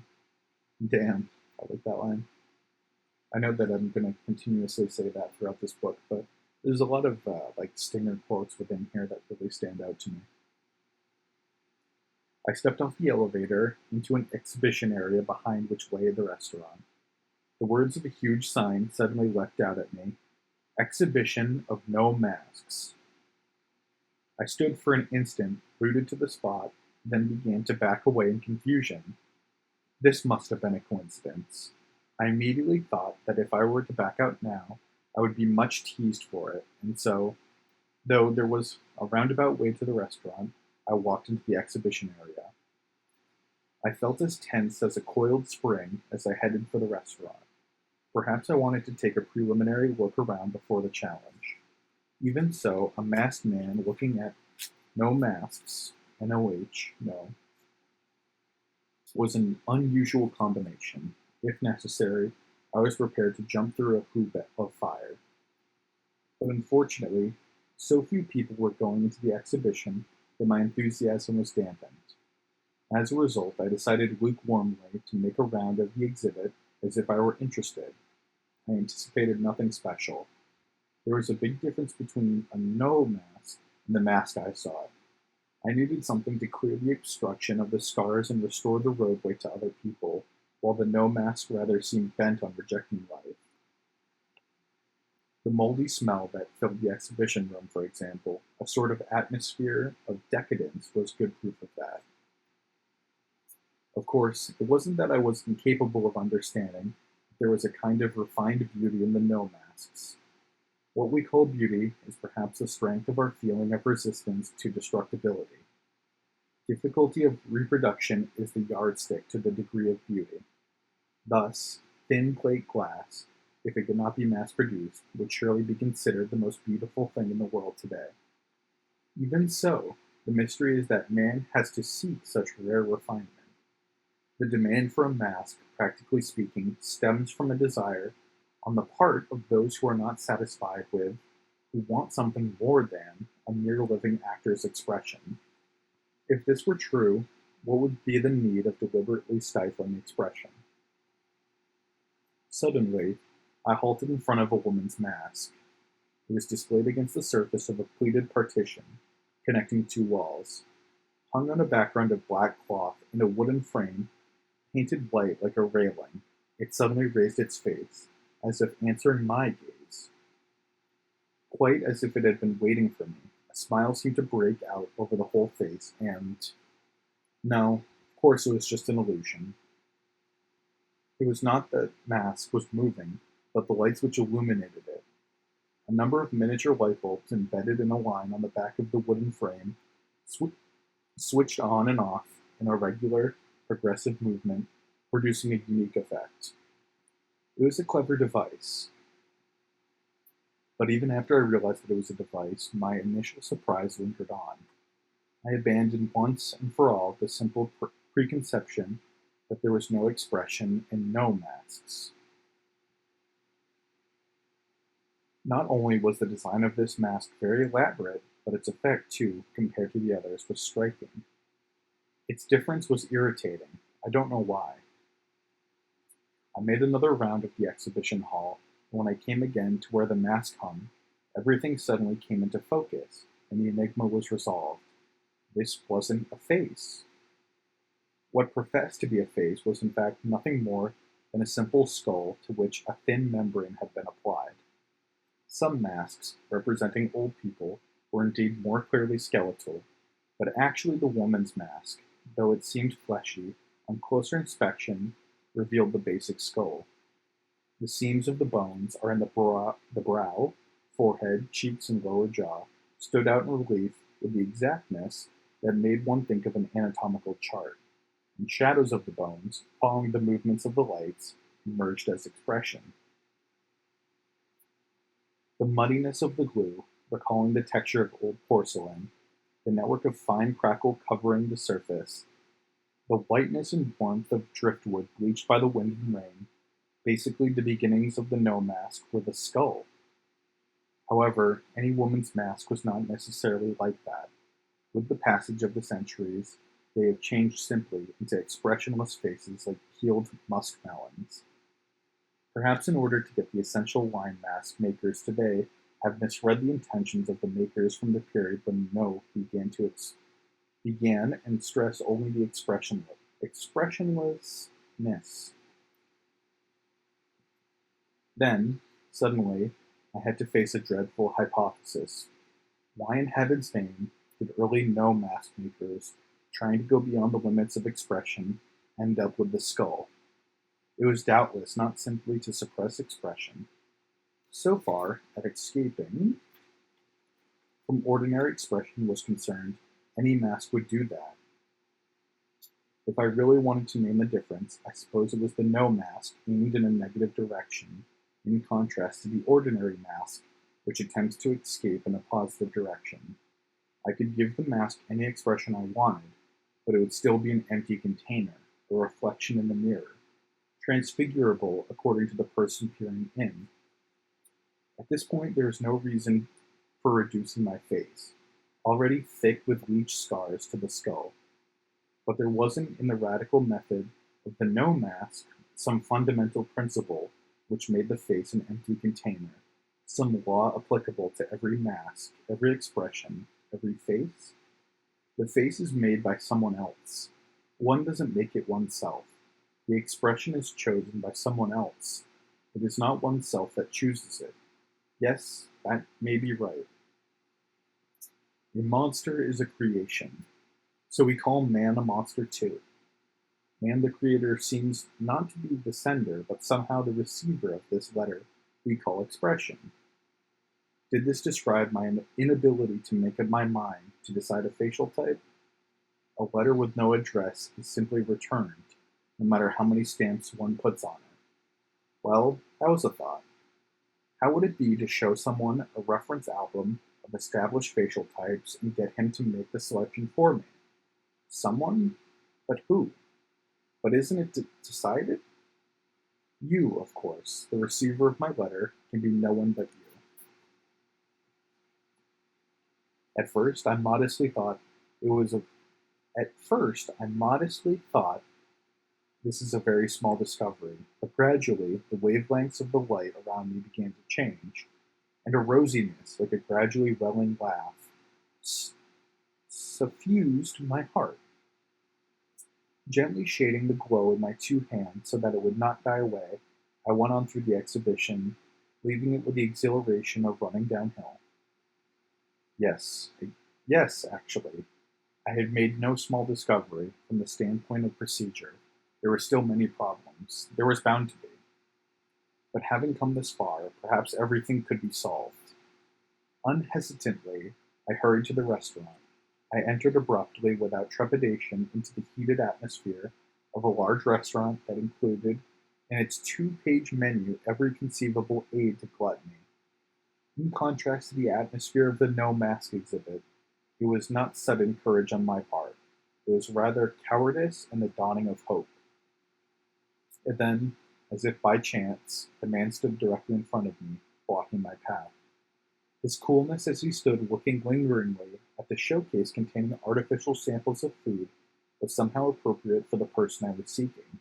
Damn, I like that line. I know that I'm going to continuously say that throughout this book, but there's a lot of like stinger quotes within here that really stand out to me. I stepped off the elevator into an exhibition area behind which lay the restaurant. The words of a huge sign suddenly leapt out at me: Exhibition of No Masks. I stood for an instant, rooted to the spot, then began to back away in confusion. This must have been a coincidence. I immediately thought that if I were to back out now, I would be much teased for it, and so, though there was a roundabout way to the restaurant, I walked into the exhibition area. I felt as tense as a coiled spring as I headed for the restaurant. Perhaps I wanted to take a preliminary look around before the challenge. Even so, a masked man looking at no masks, NOH, no, was an unusual combination. If necessary, I was prepared to jump through a hoop of fire. But unfortunately, so few people were going into the exhibition that my enthusiasm was dampened. As a result, I decided lukewarmly to make a round of the exhibit as if I were interested. I anticipated nothing special. There was a big difference between a no mask and the mask I sought. I needed something to clear the obstruction of the scars and restore the roadway to other people, while the no mask rather seemed bent on rejecting life. The moldy smell that filled the exhibition room, for example, a sort of atmosphere of decadence, was good proof of that. Of course, it wasn't that I was incapable of understanding that there was a kind of refined beauty in the no masks. What we call beauty is perhaps the strength of our feeling of resistance to destructibility. Difficulty of reproduction is the yardstick to the degree of beauty. Thus, thin plate glass, if it could not be mass produced, would surely be considered the most beautiful thing in the world today. Even so, the mystery is that man has to seek such rare refinement. The demand for a mask, practically speaking, stems from a desire on the part of those who are not satisfied with, who want something more than, a mere living actor's expression. If this were true, what would be the need of deliberately stifling expression? Suddenly, I halted in front of a woman's mask. It was displayed against the surface of a pleated partition, connecting two walls. Hung on a background of black cloth in a wooden frame, painted white like a railing, it suddenly raised its face, as if answering my gaze. Quite as if it had been waiting for me, a smile seemed to break out over the whole face, and no, of course it was just an illusion. It was not that mask was moving, but the lights which illuminated it. A number of miniature light bulbs embedded in a line on the back of the wooden frame sw- switched on and off in a regular, progressive movement, producing a unique effect. It was a clever device, but even after I realized that it was a device, my initial surprise lingered on. I abandoned once and for all the simple preconception that there was no expression and no masks. Not only was the design of this mask very elaborate, but its effect, too, compared to the others, was striking. Its difference was irritating. I don't know why. I made another round of the exhibition hall, and when I came again to where the mask hung, everything suddenly came into focus, and the enigma was resolved. This wasn't a face. What professed to be a face was in fact nothing more than a simple skull to which a thin membrane had been applied. Some masks, representing old people, were indeed more clearly skeletal, but actually the woman's mask, though it seemed fleshy, on closer inspection revealed the basic skull. The seams of the bones are in the brow, forehead, cheeks, and lower jaw stood out in relief with the exactness that made one think of an anatomical chart, and shadows of the bones, following the movements of the lights, emerged as expression. The muddiness of the glue, recalling the texture of old porcelain, the network of fine crackle covering the surface, the whiteness and warmth of driftwood bleached by the wind and rain, basically the beginnings of the no mask were the skull. However, any woman's mask was not necessarily like that. With the passage of the centuries, they have changed simply into expressionless faces like peeled muskmelons. Perhaps in order to get the essential line mask makers today have misread the intentions of the makers from the period when no began and stress only the expressionlessness. Then, suddenly, I had to face a dreadful hypothesis. Why in heaven's name did early no mask makers, trying to go beyond the limits of expression, end up with the skull? It was doubtless not simply to suppress expression. So far as escaping from ordinary expression was concerned, any mask would do that. If I really wanted to name a difference, I suppose it was the no mask aimed in a negative direction, in contrast to the ordinary mask, which attempts to escape in a positive direction. I could give the mask any expression I wanted, but it would still be an empty container, a reflection in the mirror, transfigurable according to the person peering in. At this point, there is no reason for reducing my face, already thick with leech scars to the skull. But there wasn't in the radical method of the no mask some fundamental principle which made the face an empty container, some law applicable to every mask, every expression, every face? The face is made by someone else. One doesn't make it oneself. The expression is chosen by someone else. It is not oneself that chooses it. Yes, that may be right. A monster is a creation. So we call man a monster too. Man the creator seems not to be the sender, but somehow the receiver of this letter we call expression. Did this describe my inability to make up my mind to decide a facial type? A letter with no address is simply returned, no matter how many stamps one puts on it. Well, that was a thought. How would it be to show someone a reference album of established facial types and get him to make the selection for me? Someone? But who? But isn't it decided? You, of course, the receiver of my letter, can be no one but you. At first, I modestly thought it was a. At first, I modestly thought this is a very small discovery, but gradually the wavelengths of the light around me began to change, and a rosiness, like a gradually welling laugh, suffused my heart. Gently shading the glow in my two hands so that it would not die away, I went on through the exhibition, leaving it with the exhilaration of running downhill. Yes, yes, actually, I had made no small discovery from the standpoint of procedure. There were still many problems. There was bound to be. But having come this far, perhaps everything could be solved. Unhesitantly, I hurried to the restaurant. I entered abruptly, without trepidation, into the heated atmosphere of a large restaurant that included, in its two-page menu, every conceivable aid to gluttony. In contrast to the atmosphere of the no mask exhibit, it was not sudden courage on my part. It was rather cowardice and the dawning of hope. And then, as if by chance, the man stood directly in front of me, blocking my path. His coolness as he stood looking lingeringly at the showcase containing artificial samples of food was somehow appropriate for the person I was seeking.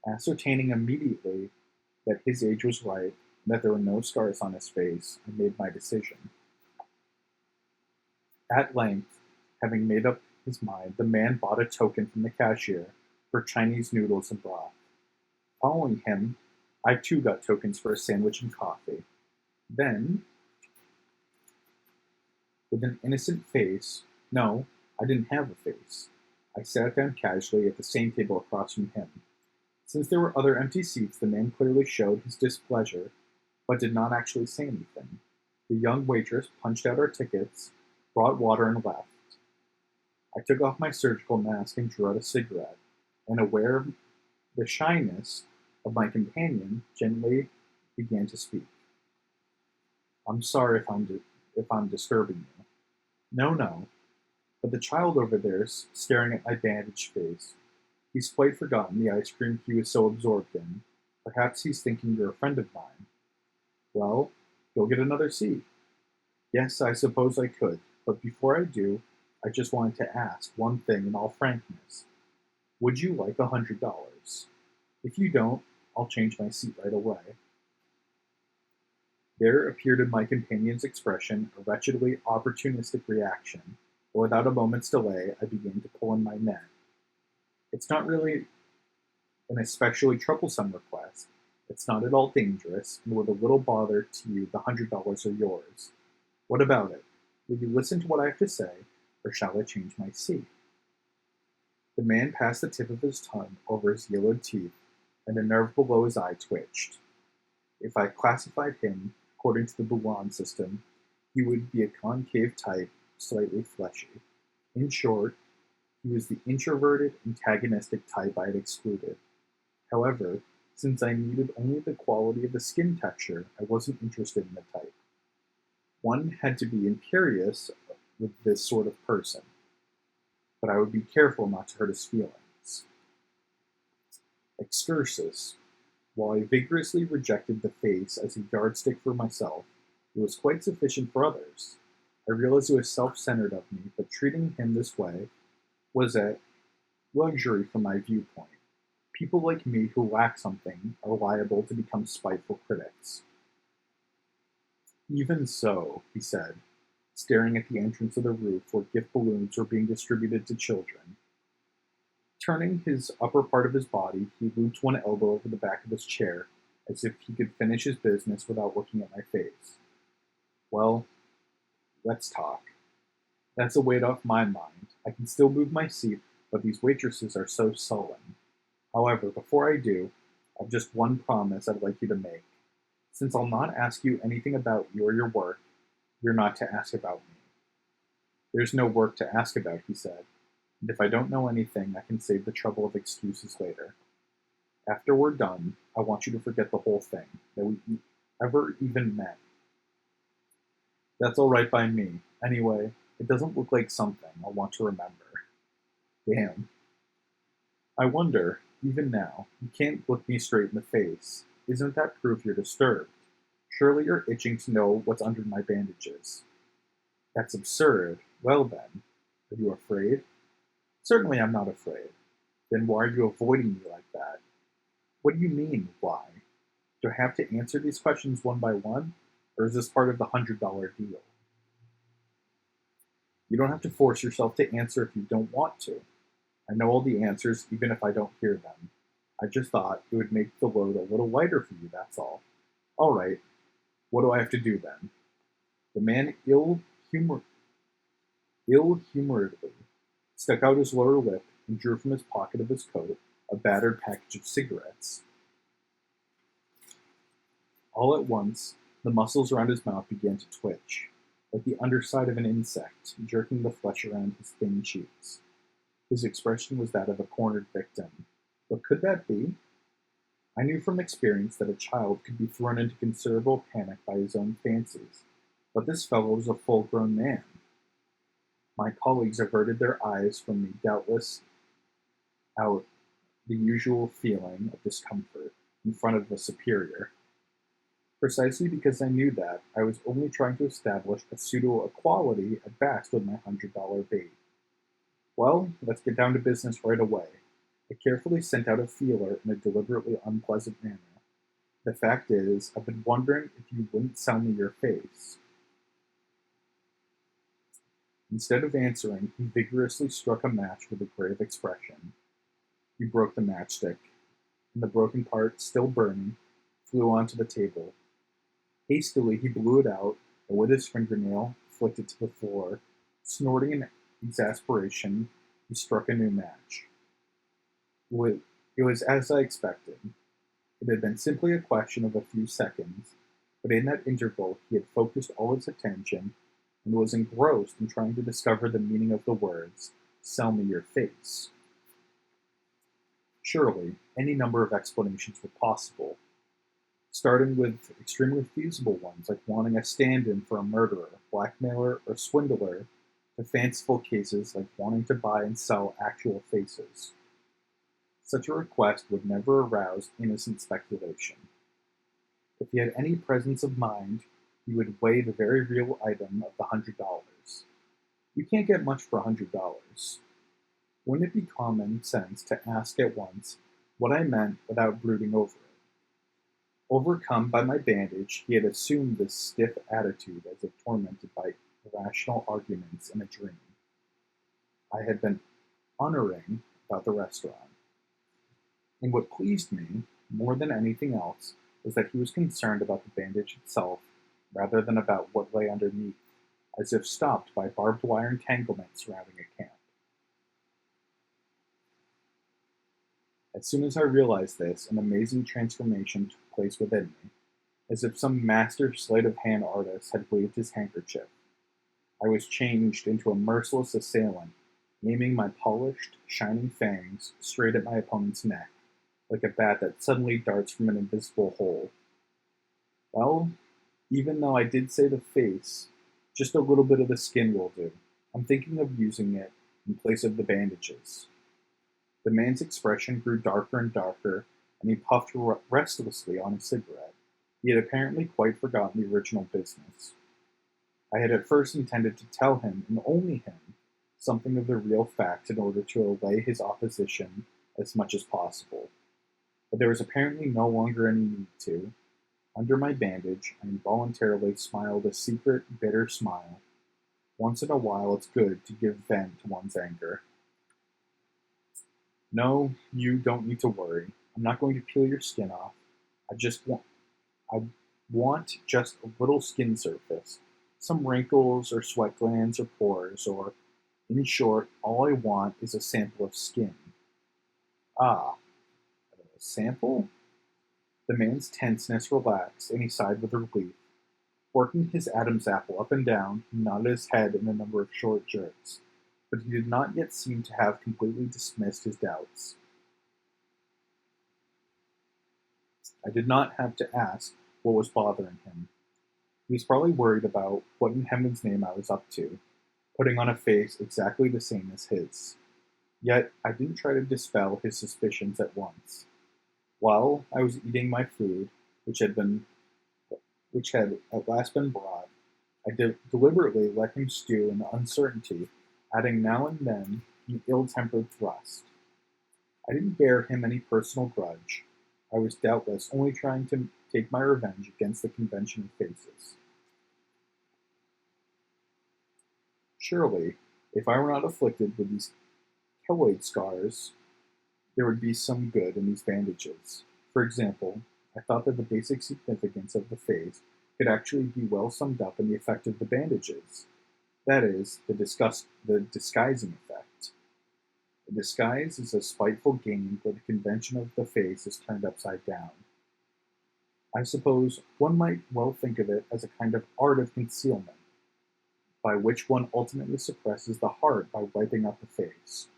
Ascertaining immediately that his age was right and that there were no scars on his face, I made my decision. At length, having made up his mind, the man bought a token from the cashier for Chinese noodles and broth. Following him, I too got tokens for a sandwich and coffee. Then, with an innocent face, no, I didn't have a face. I sat down casually at the same table across from him. Since there were other empty seats, the man clearly showed his displeasure, but did not actually say anything. The young waitress punched out our tickets, brought water, and left. I took off my surgical mask and drew out a cigarette, and aware of the shyness of my companion, gently began to speak. I'm sorry if I'm disturbing you. No, no. But the child over there's staring at my bandaged face. He's quite forgotten the ice cream he was so absorbed in. Perhaps he's thinking you're a friend of mine. Well, go get another seat. Yes, I suppose I could, but before I do, I just wanted to ask one thing in all frankness. Would you like $100? If you don't, I'll change my seat right away. There appeared in my companion's expression a wretchedly opportunistic reaction, but without a moment's delay, I began to pull in my net. It's not really an especially troublesome request. It's not at all dangerous, and with a little bother to you, the $100 are yours. What about it? Will you listen to what I have to say, or shall I change my seat? The man passed the tip of his tongue over his yellowed teeth, and the nerve below his eye twitched. If I classified him according to the Boulon system, he would be a concave type, slightly fleshy. In short, he was the introverted, antagonistic type I had excluded. However, since I needed only the quality of the skin texture, I wasn't interested in the type. One had to be imperious with this sort of person, but I would be careful not to hurt his feelings. Excursus. While I vigorously rejected the face as a yardstick for myself, it was quite sufficient for others. I realized it was self-centered of me, but treating him this way was a luxury from my viewpoint. People like me who lack something are liable to become spiteful critics. Even so, he said, staring at the entrance of the roof where gift balloons were being distributed to children. Turning his upper part of his body, he looped one elbow over the back of his chair, as if he could finish his business without looking at my face. Well, let's talk. That's a weight off my mind. I can still move my seat, but these waitresses are so sullen. However, before I do, I've just one promise I'd like you to make. Since I'll not ask you anything about you or your work, you're not to ask about me. There's no work to ask about, he said, and if I don't know anything, I can save the trouble of excuses later. After we're done, I want you to forget the whole thing, that we ever even met. That's all right by me. Anyway, it doesn't look like something I'll want to remember. Damn. I wonder, even now, you can't look me straight in the face. Isn't that proof you're disturbed? Surely you're itching to know what's under my bandages. That's absurd. Well then, are you afraid? Certainly I'm not afraid. Then why are you avoiding me like that? What do you mean, why? Do I have to answer these questions one by one, or is this part of the $100 deal? You don't have to force yourself to answer if you don't want to. I know all the answers, even if I don't hear them. I just thought it would make the load a little lighter for you, that's all. All right, what do I have to do then? The man ill-humoredly stuck out his lower lip and drew from his pocket of his coat a battered package of cigarettes. All at once, the muscles around his mouth began to twitch, like the underside of an insect, jerking the flesh around his thin cheeks. His expression was that of a cornered victim. But could that be? I knew from experience that a child could be thrown into considerable panic by his own fancies, but this fellow was a full-grown man. My colleagues averted their eyes from me, doubtless out the usual feeling of discomfort in front of a superior. Precisely because I knew that, I was only trying to establish a pseudo-equality at best with my $100 bait. Well, let's get down to business right away. I carefully sent out a feeler in a deliberately unpleasant manner. The fact is, I've been wondering if you wouldn't sell me your face. Instead of answering, he vigorously struck a match with a grave expression. He broke the matchstick, and the broken part, still burning, flew onto the table. Hastily, he blew it out, and with his fingernail flicked it to the floor. Snorting in exasperation, He struck a new match. It was as I expected. It had been simply a question of a few seconds, but in that interval he had focused all his attention and was engrossed in trying to discover the meaning of the words, "Sell me your face." Surely, any number of explanations were possible, starting with extremely feasible ones like wanting a stand-in for a murderer, blackmailer, or swindler, to fanciful cases like wanting to buy and sell actual faces. Such a request would never arouse innocent speculation. If he had any presence of mind, he would weigh the very real item of the $100. You can't get much for $100. Wouldn't it be common sense to ask at once what I meant without brooding over it? Overcome by my bandage, he had assumed this stiff attitude as if tormented by irrational arguments in a dream. I had been unerring about the restaurant. And what pleased me, more than anything else, was that he was concerned about the bandage itself rather than about what lay underneath, as if stopped by barbed wire entanglement surrounding a camp. As soon as I realized this, an amazing transformation took place within me, as if some master sleight of hand artist had waved his handkerchief. I was changed into a merciless assailant, aiming my polished, shining fangs straight at my opponent's neck, like a bat that suddenly darts from an invisible hole. Well, even though I did say the face, just a little bit of the skin will do. I'm thinking of using it in place of the bandages. The man's expression grew darker and darker, and he puffed restlessly on his cigarette. He had apparently quite forgotten the original business. I had at first intended to tell him, and only him, something of the real facts in order to allay his opposition as much as possible. But there was apparently no longer any need to. Under my bandage, I involuntarily smiled a secret, bitter smile. Once in a while it's good to give vent to one's anger. No, you don't need to worry. I'm not going to peel your skin off. I just want I want just a little skin surface. Some wrinkles or sweat glands or pores, or in short, all I want is a sample of skin. Ah, a sample? The man's tenseness relaxed, and he sighed with relief. Working his Adam's apple up and down, he nodded his head in a number of short jerks, but he did not yet seem to have completely dismissed his doubts. I did not have to ask what was bothering him. He was probably worried about what in heaven's name I was up to, putting on a face exactly the same as his. Yet I didn't try to dispel his suspicions at once. While I was eating my food, which had been which had at last been brought, I deliberately let him stew in uncertainty, adding now and then an ill-tempered thrust. I didn't bear him any personal grudge. I was doubtless only trying to take my revenge against the convention of faces. Surely, if I were not afflicted with these keloid scars, there would be some good in these bandages. For example, I thought that the basic significance of the face could actually be well summed up in the effect of the bandages. That is, the disguising effect. A disguise is a spiteful game where the convention of the face is turned upside down. I suppose one might well think of it as a kind of art of concealment, by which one ultimately suppresses the heart by wiping out the face.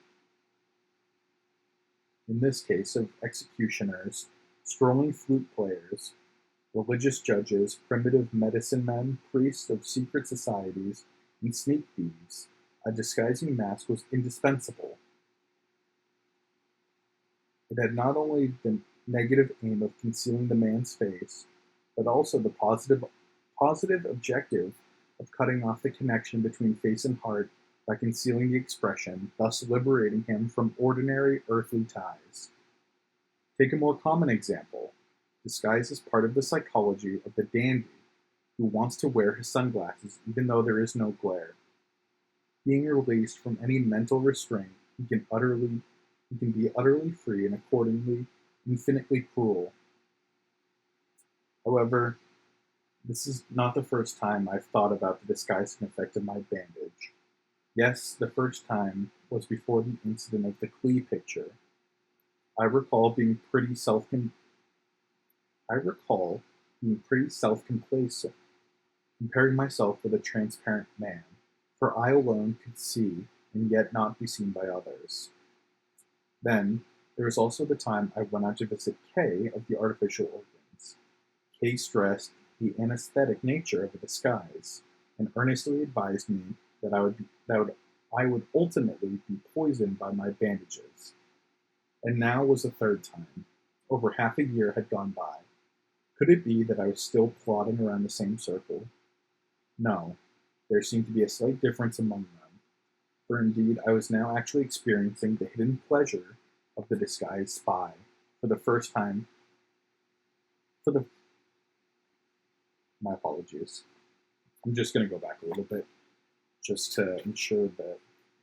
In this case of executioners, strolling flute players, religious judges, primitive medicine men, priests of secret societies, and sneak thieves, a disguising mask was indispensable. It had not only the negative aim of concealing the man's face, but also the positive objective of cutting off the connection between face and heart by concealing the expression, thus liberating him from ordinary earthly ties. Take a more common example. Disguise is part of the psychology of the dandy who wants to wear his sunglasses even though there is no glare. Being released from any mental restraint, he can be utterly free and accordingly infinitely cruel. However, this is not the first time I've thought about the disguising effect of my bandage. Yes, the first time was before the incident of the Klee picture. I recall being pretty self I recall being pretty self-complacent, comparing myself with a transparent man, for I alone could see and yet not be seen by others. Then there was also the time I went out to visit Kay of the artificial organs. Kay stressed the anesthetic nature of a disguise, and earnestly advised me I would ultimately be poisoned by my bandages. And now was the third time. Over half a year had gone by. Could it be that I was still plodding around the same circle? No, there seemed to be a slight difference among them, for indeed I was now actually experiencing the hidden pleasure of the disguised spy for the first time. For the My apologies. I'm just going to go back a little bit just to ensure that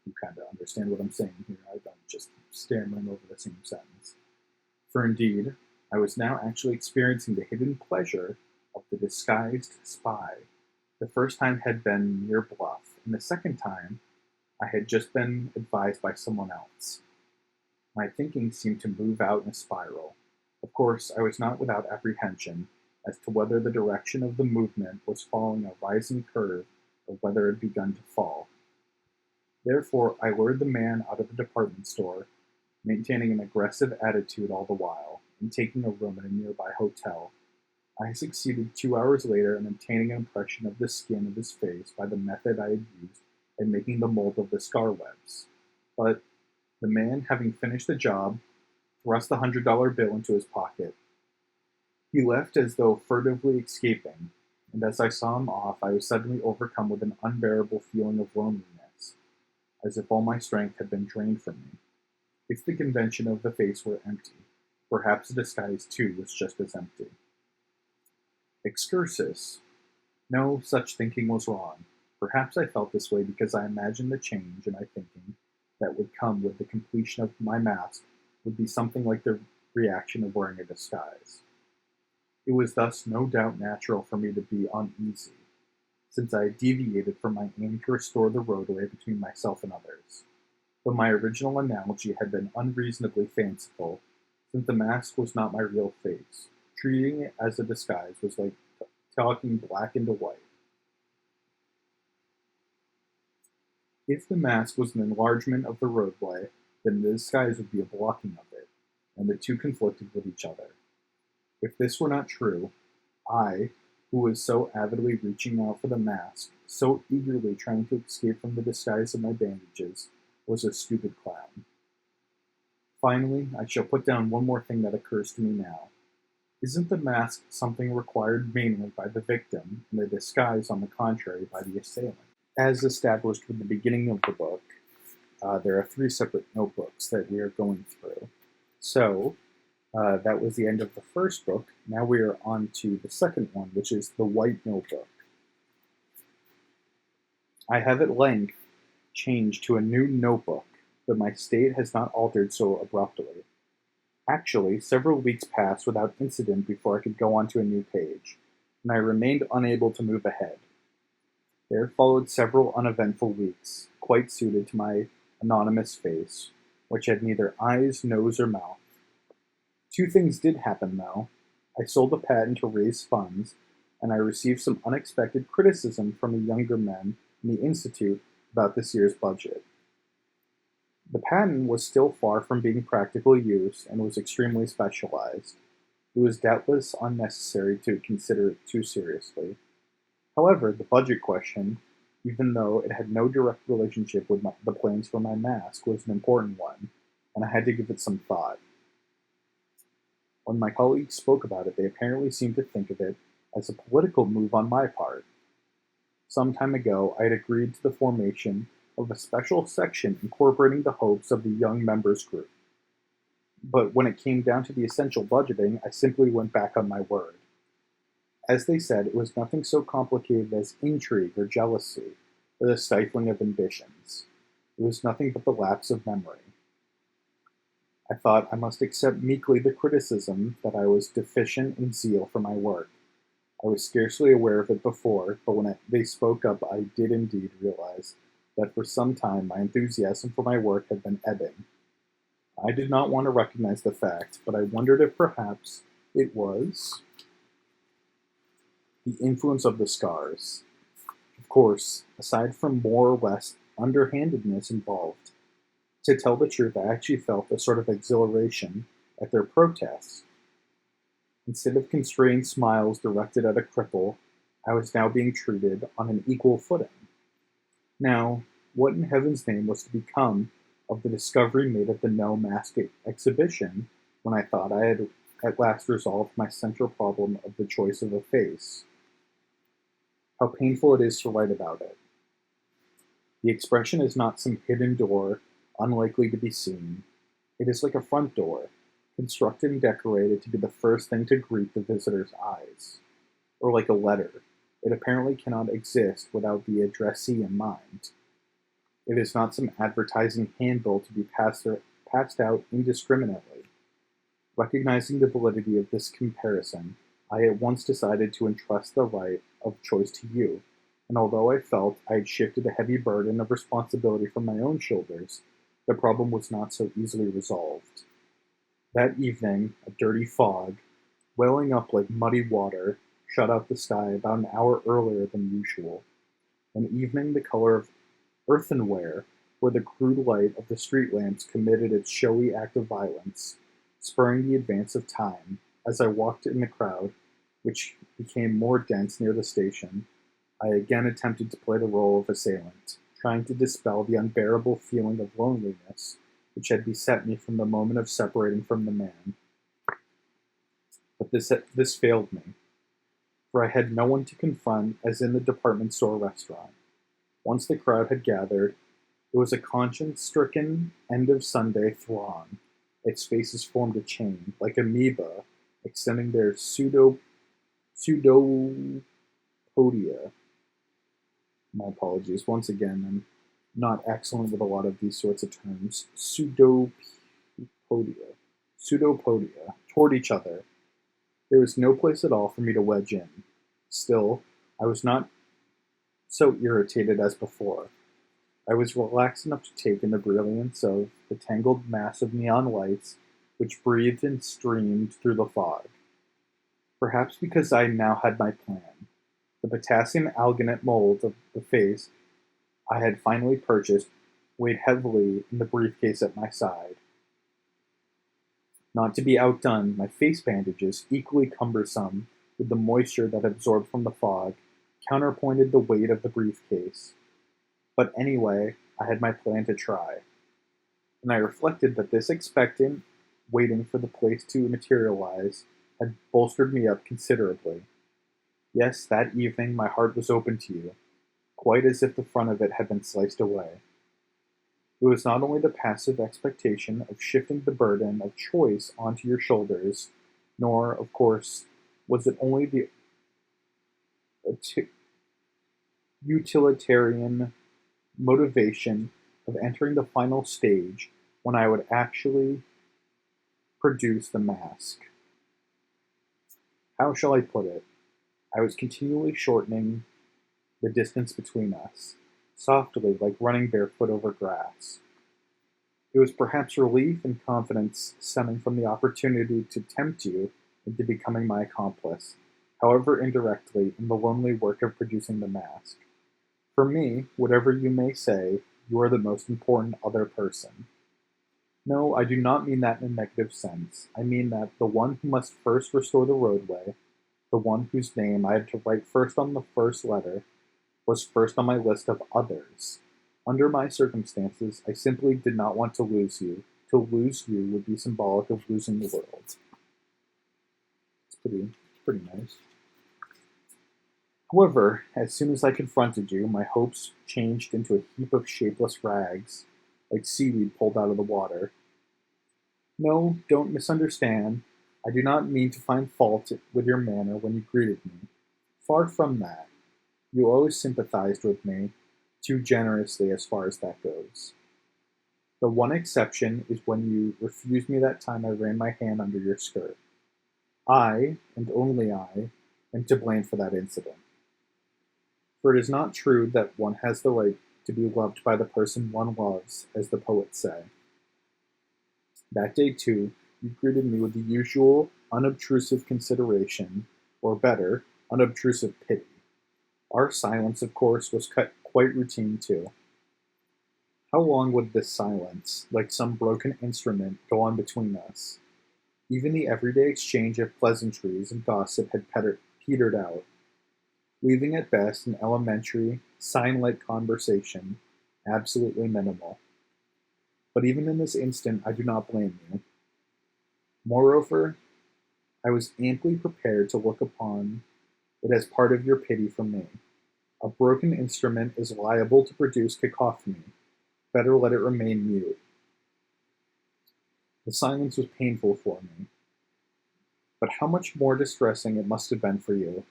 you kind of understand what I'm saying here. I don't just stammering over the same sentence. For indeed, I was now actually experiencing the hidden pleasure of the disguised spy. The first time had been mere bluff, and the second time I had just been advised by someone else. My thinking seemed to move out in a spiral. Of course, I was not without apprehension as to whether the direction of the movement was following a rising curve or whether it had begun to fall. Therefore, I lured the man out of the department store, maintaining an aggressive attitude all the while, and taking a room in a nearby hotel. I succeeded 2 hours later in obtaining an impression of the skin of his face by the method I had used in making the mold of the scar webs. But the man, having finished the job, thrust the $100 bill into his pocket. He left as though furtively escaping, and as I saw him off, I was suddenly overcome with an unbearable feeling of loneliness, as if all my strength had been drained from me. If the convention of the face were empty, perhaps the disguise too was just as empty. Excursus. No, such thinking was wrong. Perhaps I felt this way because I imagined the change in my thinking that would come with the completion of my mask would be something like the reaction of wearing a disguise. It was thus no doubt natural for me to be uneasy, since I had deviated from my aim to restore the roadway between myself and others. But my original analogy had been unreasonably fanciful, since the mask was not my real face. Treating it as a disguise was like talking black into white. If the mask was an enlargement of the roadway, then the disguise would be a blocking of it, and the two conflicted with each other. If this were not true, I, who was so avidly reaching out for the mask, so eagerly trying to escape from the disguise of my bandages, was a stupid clown. Finally, I shall put down one more thing that occurs to me now. Isn't the mask something required mainly by the victim, and the disguise, on the contrary, by the assailant? As established with the beginning of the book, there are 3 separate notebooks that we are going through. So, that was the end of the first book. Now we are on to the second one, which is the White Notebook. I have at length changed to a new notebook, but my state has not altered so abruptly. Actually, several weeks passed without incident before I could go on to a new page, and I remained unable to move ahead. There followed several uneventful weeks, quite suited to my anonymous face, which had neither eyes, nose, or mouth. 2 things did happen, though. I sold a patent to raise funds, and I received some unexpected criticism from the younger men in the Institute about this year's budget. The patent was still far from being practical use and was extremely specialized. It was doubtless unnecessary to consider it too seriously. However, the budget question, even though it had no direct relationship with the plans for my mask, was an important one, and I had to give it some thought. When my colleagues spoke about it, they apparently seemed to think of it as a political move on my part. Some time ago, I had agreed to the formation of a special section incorporating the hopes of the young members group. But when it came down to the essential budgeting, I simply went back on my word. As they said, it was nothing so complicated as intrigue or jealousy, or the stifling of ambitions. It was nothing but the lapse of memory. I thought I must accept meekly the criticism that I was deficient in zeal for my work. I was scarcely aware of it before, but when they spoke up, I did indeed realize that for some time my enthusiasm for my work had been ebbing. I did not want to recognize the fact, but I wondered if perhaps it was the influence of the scars. Of course, aside from more or less underhandedness involved, to tell the truth, I actually felt a sort of exhilaration at their protests. Instead of constrained smiles directed at a cripple, I was now being treated on an equal footing. Now, what in heaven's name was to become of the discovery made at the No Mask exhibition when I thought I had at last resolved my central problem of the choice of a face? How painful it is to write about it. The expression is not some hidden door unlikely to be seen. It is like a front door, constructed and decorated to be the first thing to greet the visitor's eyes. Or like a letter. It apparently cannot exist without the addressee in mind. It is not some advertising handbill to be passed out indiscriminately. Recognizing the validity of this comparison, I at once decided to entrust the right of choice to you, and although I felt I had shifted a heavy burden of responsibility from my own shoulders, the problem was not so easily resolved. That evening, a dirty fog, welling up like muddy water, shut out the sky about an hour earlier than usual. An evening the color of earthenware, where the crude light of the street lamps committed its showy act of violence, spurring the advance of time. As I walked in the crowd, which became more dense near the station, I again attempted to play the role of assailant, trying to dispel the unbearable feeling of loneliness which had beset me from the moment of separating from the man. But this failed me, for I had no one to confront as in the department store restaurant. Once the crowd had gathered, it was a conscience-stricken end-of-Sunday throng. Its faces formed a chain, like amoeba, extending their pseudopodia. My apologies. Once again, I'm not excellent with a lot of these sorts of terms. Pseudopodia, toward each other. There was no place at all for me to wedge in. Still, I was not so irritated as before. I was relaxed enough to take in the brilliance of the tangled mass of neon lights which breathed and streamed through the fog. Perhaps because I now had my plan. The potassium alginate mold of the face I had finally purchased weighed heavily in the briefcase at my side. Not to be outdone, my face bandages, equally cumbersome with the moisture that absorbed from the fog, counterpointed the weight of the briefcase. But anyway, I had my plan to try, and I reflected that this expectant, waiting for the place to materialize, had bolstered me up considerably. Yes, that evening my heart was open to you, quite as if the front of it had been sliced away. It was not only the passive expectation of shifting the burden of choice onto your shoulders, nor, of course, was it only the utilitarian motivation of entering the final stage when I would actually produce the mask. How shall I put it? I was continually shortening the distance between us, softly like running barefoot over grass. It was perhaps relief and confidence stemming from the opportunity to tempt you into becoming my accomplice, however indirectly, in the lonely work of producing the mask. For me, whatever you may say, you are the most important other person. No, I do not mean that in a negative sense. I mean that the one who must first restore the roadway, the one whose name I had to write first on the first letter, was first on my list of others. Under my circumstances, I simply did not want to lose you. To lose you would be symbolic of losing the world. It's pretty nice. However, as soon as I confronted you, my hopes changed into a heap of shapeless rags, like seaweed pulled out of the water. No, don't misunderstand. I do not mean to find fault with your manner when you greeted me. Far from that. You always sympathized with me, too generously as far as that goes. The one exception is when you refused me that time I ran my hand under your skirt. I, and only I, am to blame for that incident. For it is not true that one has the right to be loved by the person one loves, as the poets say. That day, too, you greeted me with the usual unobtrusive consideration, or better, unobtrusive pity. Our silence, of course, was quite routine, too. How long would this silence, like some broken instrument, go on between us? Even the everyday exchange of pleasantries and gossip had petered out, leaving at best an elementary, sign-like conversation, absolutely minimal. But even in this instant, I do not blame you. Moreover, I was amply prepared to look upon it as part of your pity for me. A broken instrument is liable to produce cacophony. Better let it remain mute. The silence was painful for me, but how much more distressing it must have been for you.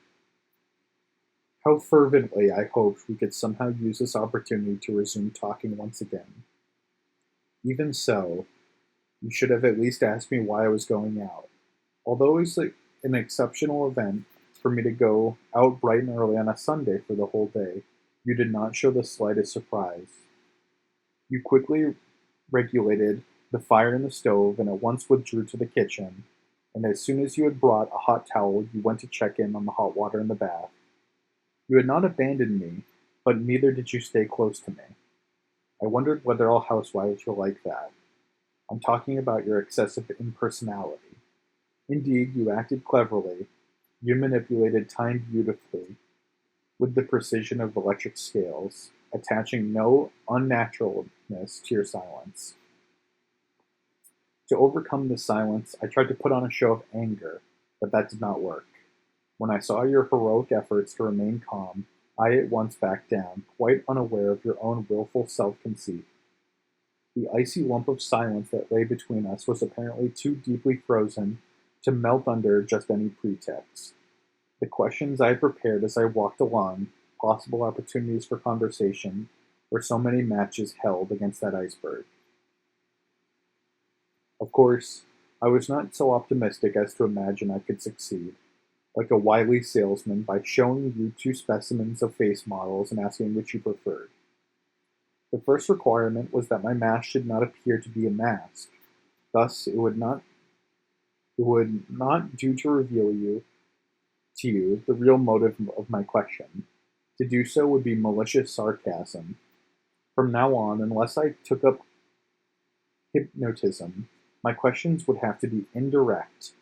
How fervently I hoped we could somehow use this opportunity to resume talking once again. Even so, you should have at least asked me why I was going out. Although it was an exceptional event for me to go out bright and early on a Sunday for the whole day, you did not show the slightest surprise. You quickly regulated the fire in the stove and at once withdrew to the kitchen, and as soon as you had brought a hot towel, you went to check in on the hot water in the bath. You had not abandoned me, but neither did you stay close to me. I wondered whether all housewives were like that. I'm talking about your excessive impersonality. Indeed, you acted cleverly. You manipulated time beautifully, with the precision of electric scales, attaching no unnaturalness to your silence. To overcome this silence, I tried to put on a show of anger, but that did not work. When I saw your heroic efforts to remain calm, I at once backed down, quite unaware of your own willful self-conceit. The icy lump of silence that lay between us was apparently too deeply frozen to melt under just any pretext. The questions I had prepared as I walked along, possible opportunities for conversation, were so many matches held against that iceberg. Of course, I was not so optimistic as to imagine I could succeed, like a wily salesman, by showing you two specimens of face models and asking which you preferred. The first requirement was that my mask should not appear to be a mask. Thus, it would not do to reveal to you the real motive of my question. To do so would be malicious sarcasm. From now on, unless I took up hypnotism, my questions would have to be indirect,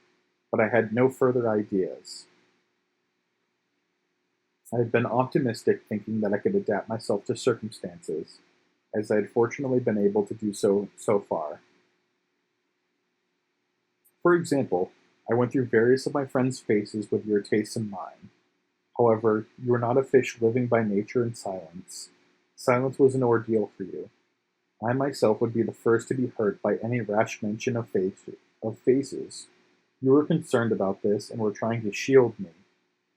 but I had no further ideas. I had been optimistic, thinking that I could adapt myself to circumstances, as I had fortunately been able to do so far. For example, I went through various of my friends' faces with your tastes in mind. However, you are not a fish living by nature in silence. Silence was an ordeal for you. I myself would be the first to be hurt by any rash mention of faces. You were concerned about this and were trying to shield me.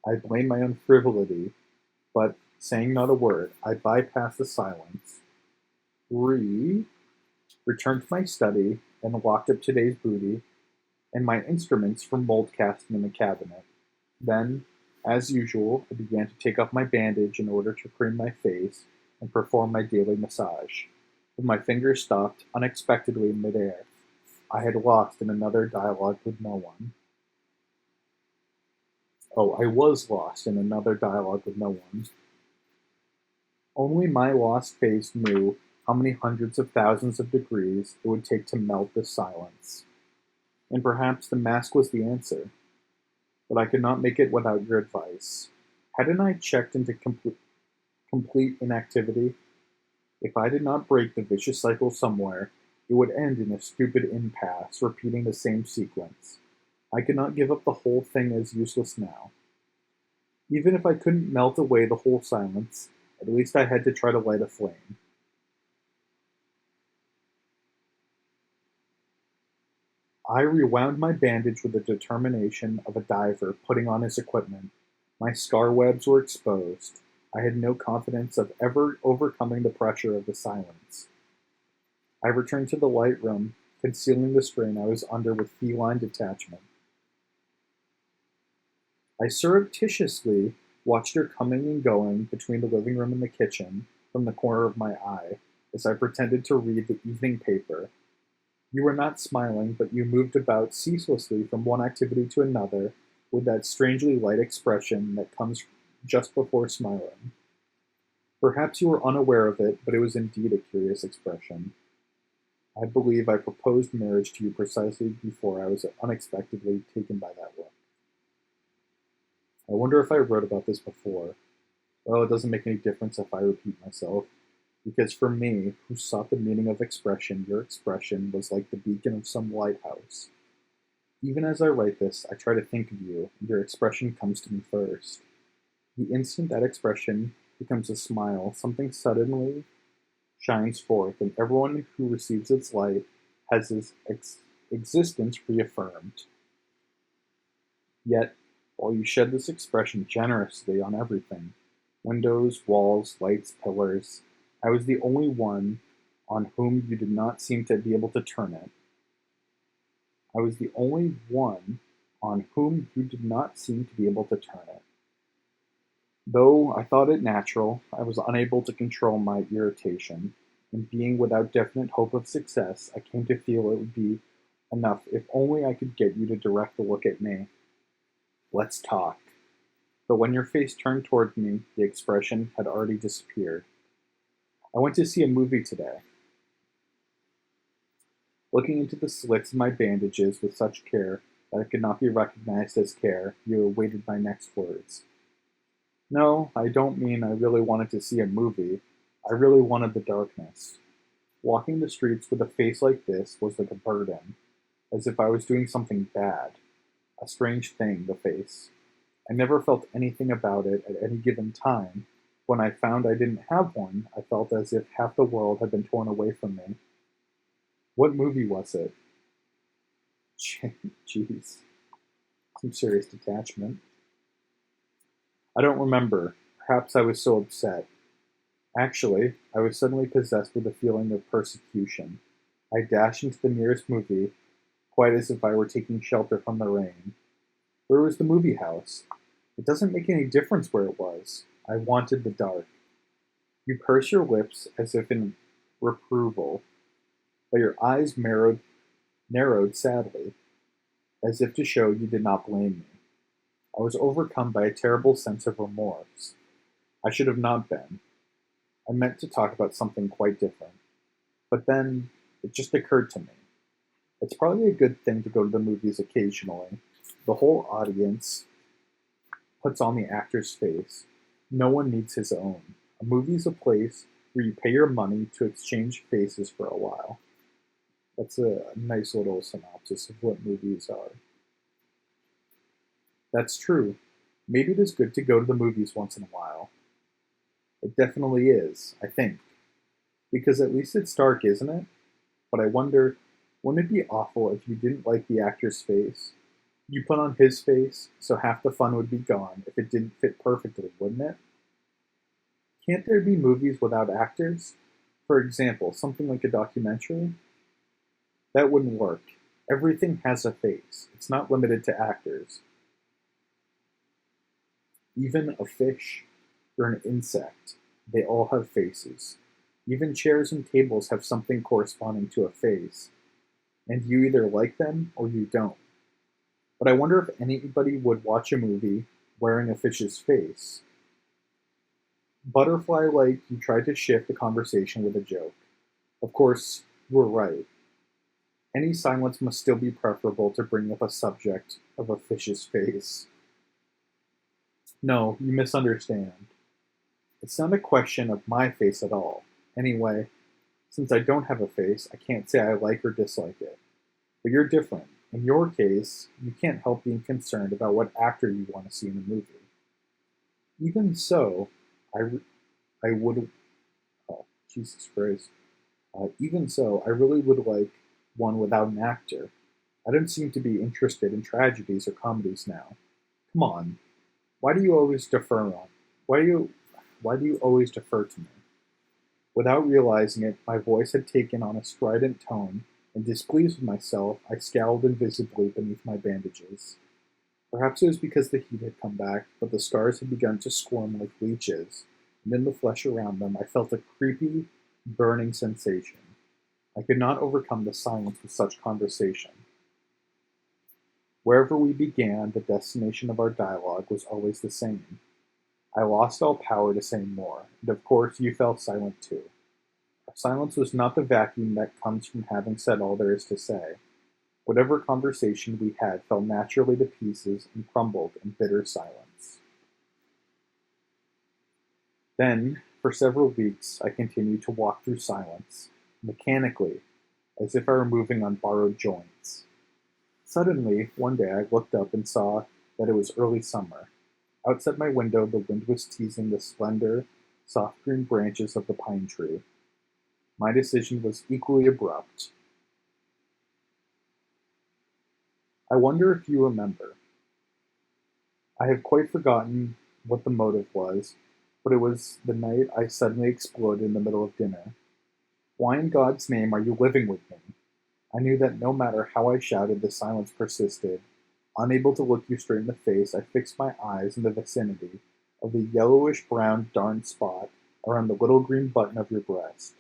I blame my own frivolity, but, saying not a word, I bypassed the silence, returned to my study, and locked up today's booty and my instruments for mold casting in the cabinet. Then, as usual, I began to take off my bandage in order to cream my face and perform my daily massage. But my fingers stopped unexpectedly in midair. I had lost in another dialogue with no one. Oh, I was lost in another dialogue with no one. Only my lost face knew how many hundreds of thousands of degrees it would take to melt this silence. And perhaps the mask was the answer. But I could not make it without your advice. Hadn't I checked into complete inactivity? If I did not break the vicious cycle somewhere, it would end in a stupid impasse, repeating the same sequence. I could not give up the whole thing as useless now. Even if I couldn't melt away the whole silence, at least I had to try to light a flame. I rewound my bandage with the determination of a diver putting on his equipment. My scar webs were exposed. I had no confidence of ever overcoming the pressure of the silence. I returned to the light room, concealing the strain I was under with feline detachment. I surreptitiously watched her coming and going between the living room and the kitchen, from the corner of my eye as I pretended to read the evening paper. You were not smiling, but you moved about ceaselessly from one activity to another with that strangely light expression that comes just before smiling. Perhaps you were unaware of it, but it was indeed a curious expression. I believe I proposed marriage to you precisely before I was unexpectedly taken by that look. I wonder if I wrote about this before. Well, it doesn't make any difference if I repeat myself, because for me, who sought the meaning of expression, your expression was like the beacon of some lighthouse. Even as I write this, I try to think of you, and your expression comes to me first. The instant that expression becomes a smile, something suddenly shines forth, and everyone who receives its light has his existence reaffirmed. Yet, while you shed this expression generously on everything, windows, walls, lights, pillars, I was the only one on whom you did not seem to be able to turn it. I was the only one on whom you did not seem to be able to turn it. Though I thought it natural, I was unable to control my irritation, and being without definite hope of success, I came to feel it would be enough if only I could get you to direct a look at me. Let's talk. But when your face turned toward me, the expression had already disappeared. I went to see a movie today. Looking into the slits of my bandages with such care that it could not be recognized as care, you awaited my next words. No, I don't mean I really wanted to see a movie. I really wanted the darkness. Walking the streets with a face like this was like a burden, as if I was doing something bad. A strange thing, the face. I never felt anything about it at any given time. When I found I didn't have one, I felt as if half the world had been torn away from me. What movie was it? Jeez, some serious detachment. I don't remember. Perhaps I was so upset. Actually, I was suddenly possessed with a feeling of persecution. I dashed into the nearest movie, quite as if I were taking shelter from the rain. Where was the movie house? It doesn't make any difference where it was. I wanted the dark. You purse your lips as if in reproval, but your eyes narrowed sadly, as if to show you did not blame me. I was overcome by a terrible sense of remorse. I should have not been. I meant to talk about something quite different. But then it just occurred to me. It's probably a good thing to go to the movies occasionally. The whole audience puts on the actor's face. No one needs his own. A movie's a place where you pay your money to exchange faces for a while. That's a nice little synopsis of what movies are. That's true. Maybe it is good to go to the movies once in a while. It definitely is, I think. Because at least it's dark, isn't it? But I wonder, wouldn't it be awful if you didn't like the actor's face? You put on his face, so half the fun would be gone if it didn't fit perfectly, wouldn't it? Can't there be movies without actors? For example, something like a documentary? That wouldn't work. Everything has a face. It's not limited to actors. Even a fish or an insect, they all have faces. Even chairs and tables have something corresponding to a face. And you either like them or you don't. But I wonder if anybody would watch a movie wearing a fish's face. Butterfly like you tried to shift the conversation with a joke. Of course, you were right. Any silence must still be preferable to bring up a subject of a fish's face. No, you misunderstand. It's not a question of my face at all. Anyway, since I don't have a face, I can't say I like or dislike it. But you're different. In your case, you can't help being concerned about what actor you want to see in a movie. Even so, I would. Oh, Jesus Christ. Even so, I really would like one without an actor. I don't seem to be interested in tragedies or comedies now. Come on, why do you always defer on? Why do you why do you always defer to me? Without realizing it, my voice had taken on a strident tone, and displeased with myself, I scowled invisibly beneath my bandages. Perhaps it was because the heat had come back, but the scars had begun to squirm like leeches. and in the flesh around them I felt a creepy, burning sensation. I could not overcome the silence with such conversation. Wherever we began, the destination of our dialogue was always the same. I lost all power to say more, and of course you fell silent too. Our silence was not the vacuum that comes from having said all there is to say. Whatever conversation we had fell naturally to pieces and crumbled in bitter silence. Then, for several weeks, I continued to walk through silence, mechanically, as if I were moving on borrowed joints. Suddenly, one day I looked up and saw that it was early summer. Outside my window, the wind was teasing the slender, soft green branches of the pine tree. My decision was equally abrupt. I wonder if you remember. I have quite forgotten what the motive was, but it was the night I suddenly exploded in the middle of dinner. Why in God's name are you living with me? I knew that no matter how I shouted, the silence persisted. Unable to look you straight in the face, I fixed my eyes in the vicinity of the yellowish-brown darn spot around the little green button of your breast.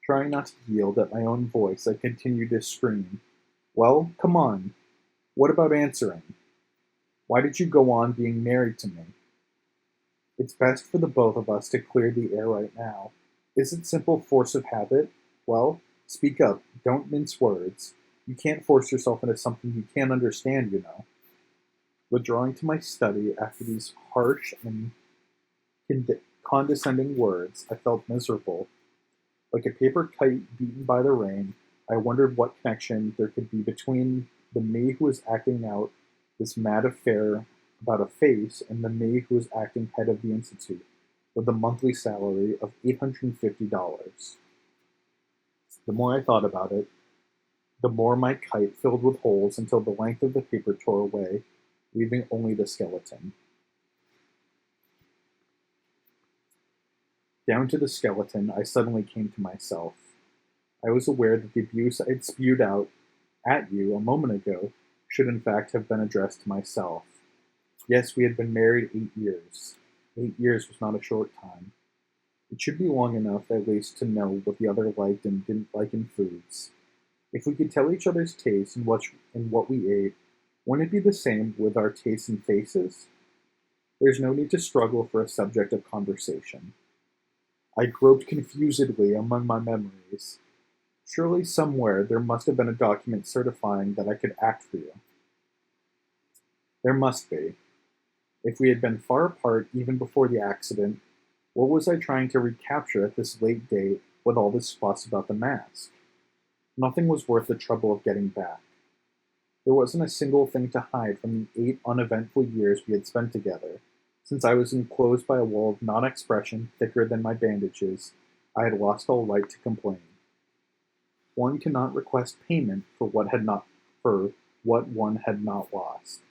Trying not to yield at my own voice, I continued to scream. Well, come on. What about answering? Why did you go on being married to me? It's best for the both of us to clear the air right now. Is it simple force of habit? Well, speak up. Don't mince words. You can't force yourself into something you can't understand, you know. Withdrawing to my study after these harsh and condescending words, I felt miserable. Like a paper kite beaten by the rain, I wondered what connection there could be between the me who was acting out this mad affair about a face and the me who was acting head of the institute with a monthly salary of $850. The more I thought about it, the more my kite filled with holes until the length of the paper tore away, leaving only the skeleton. Down to the skeleton, I suddenly came to myself. I was aware that the abuse I had spewed out at you a moment ago should in fact have been addressed to myself. Yes, we had been married 8 years. 8 years was not a short time. It should be long enough, at least, to know what the other liked and didn't like in foods. If we could tell each other's tastes in what we ate, wouldn't it be the same with our tastes in faces? There's no need to struggle for a subject of conversation. I groped confusedly among my memories. Surely somewhere there must have been a document certifying that I could act for you. There must be. If we had been far apart even before the accident, what was I trying to recapture at this late date with all this fuss about the mask? Nothing was worth the trouble of getting back. There wasn't a single thing to hide from the 8 uneventful years we had spent together. Since I was enclosed by a wall of non-expression thicker than my bandages, I had lost all right to complain. One cannot request payment for what one had not lost.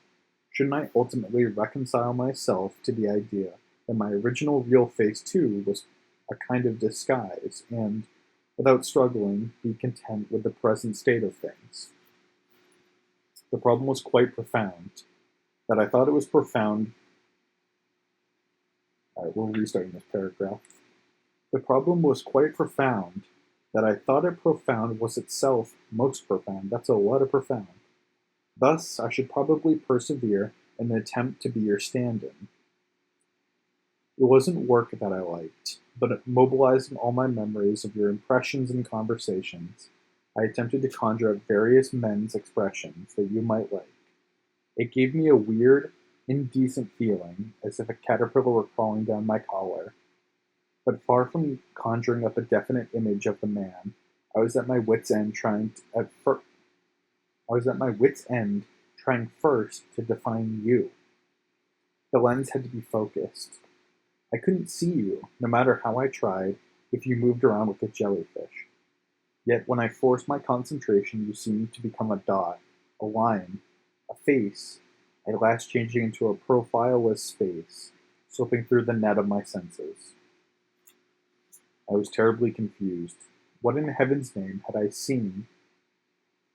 Shouldn't I ultimately reconcile myself to the idea that my original real face too was a kind of disguise, and, without struggling, be content with the present state of things? The problem was quite profound. That I thought it was profound. Alright, we're restarting this paragraph. The problem was quite profound. That I thought it profound was itself most profound. That's a lot of profound. Thus, I should probably persevere in an attempt to be your stand-in. It wasn't work that I liked, but mobilizing all my memories of your impressions and conversations, I attempted to conjure up various men's expressions that you might like. It gave me a weird, indecent feeling, as if a caterpillar were crawling down my collar. But far from conjuring up a definite image of the man, I was at my wits' end trying first to define you. The lens had to be focused. I couldn't see you, no matter how I tried, if you moved around like a jellyfish. Yet when I forced my concentration, you seemed to become a dot, a line, a face, at last changing into a profileless space, slipping through the net of my senses. I was terribly confused. What in heaven's name had I seen?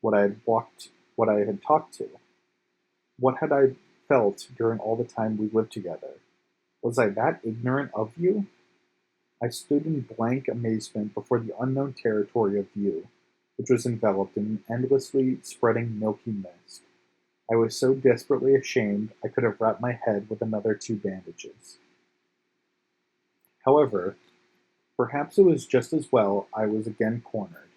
What I had talked to? What had I felt during all the time we lived together. Was I that ignorant of you? I stood in blank amazement before the unknown territory of you, which was enveloped in an endlessly spreading milky mist. I was so desperately ashamed I could have wrapped my head with another two bandages. However, perhaps it was just as well I was again cornered.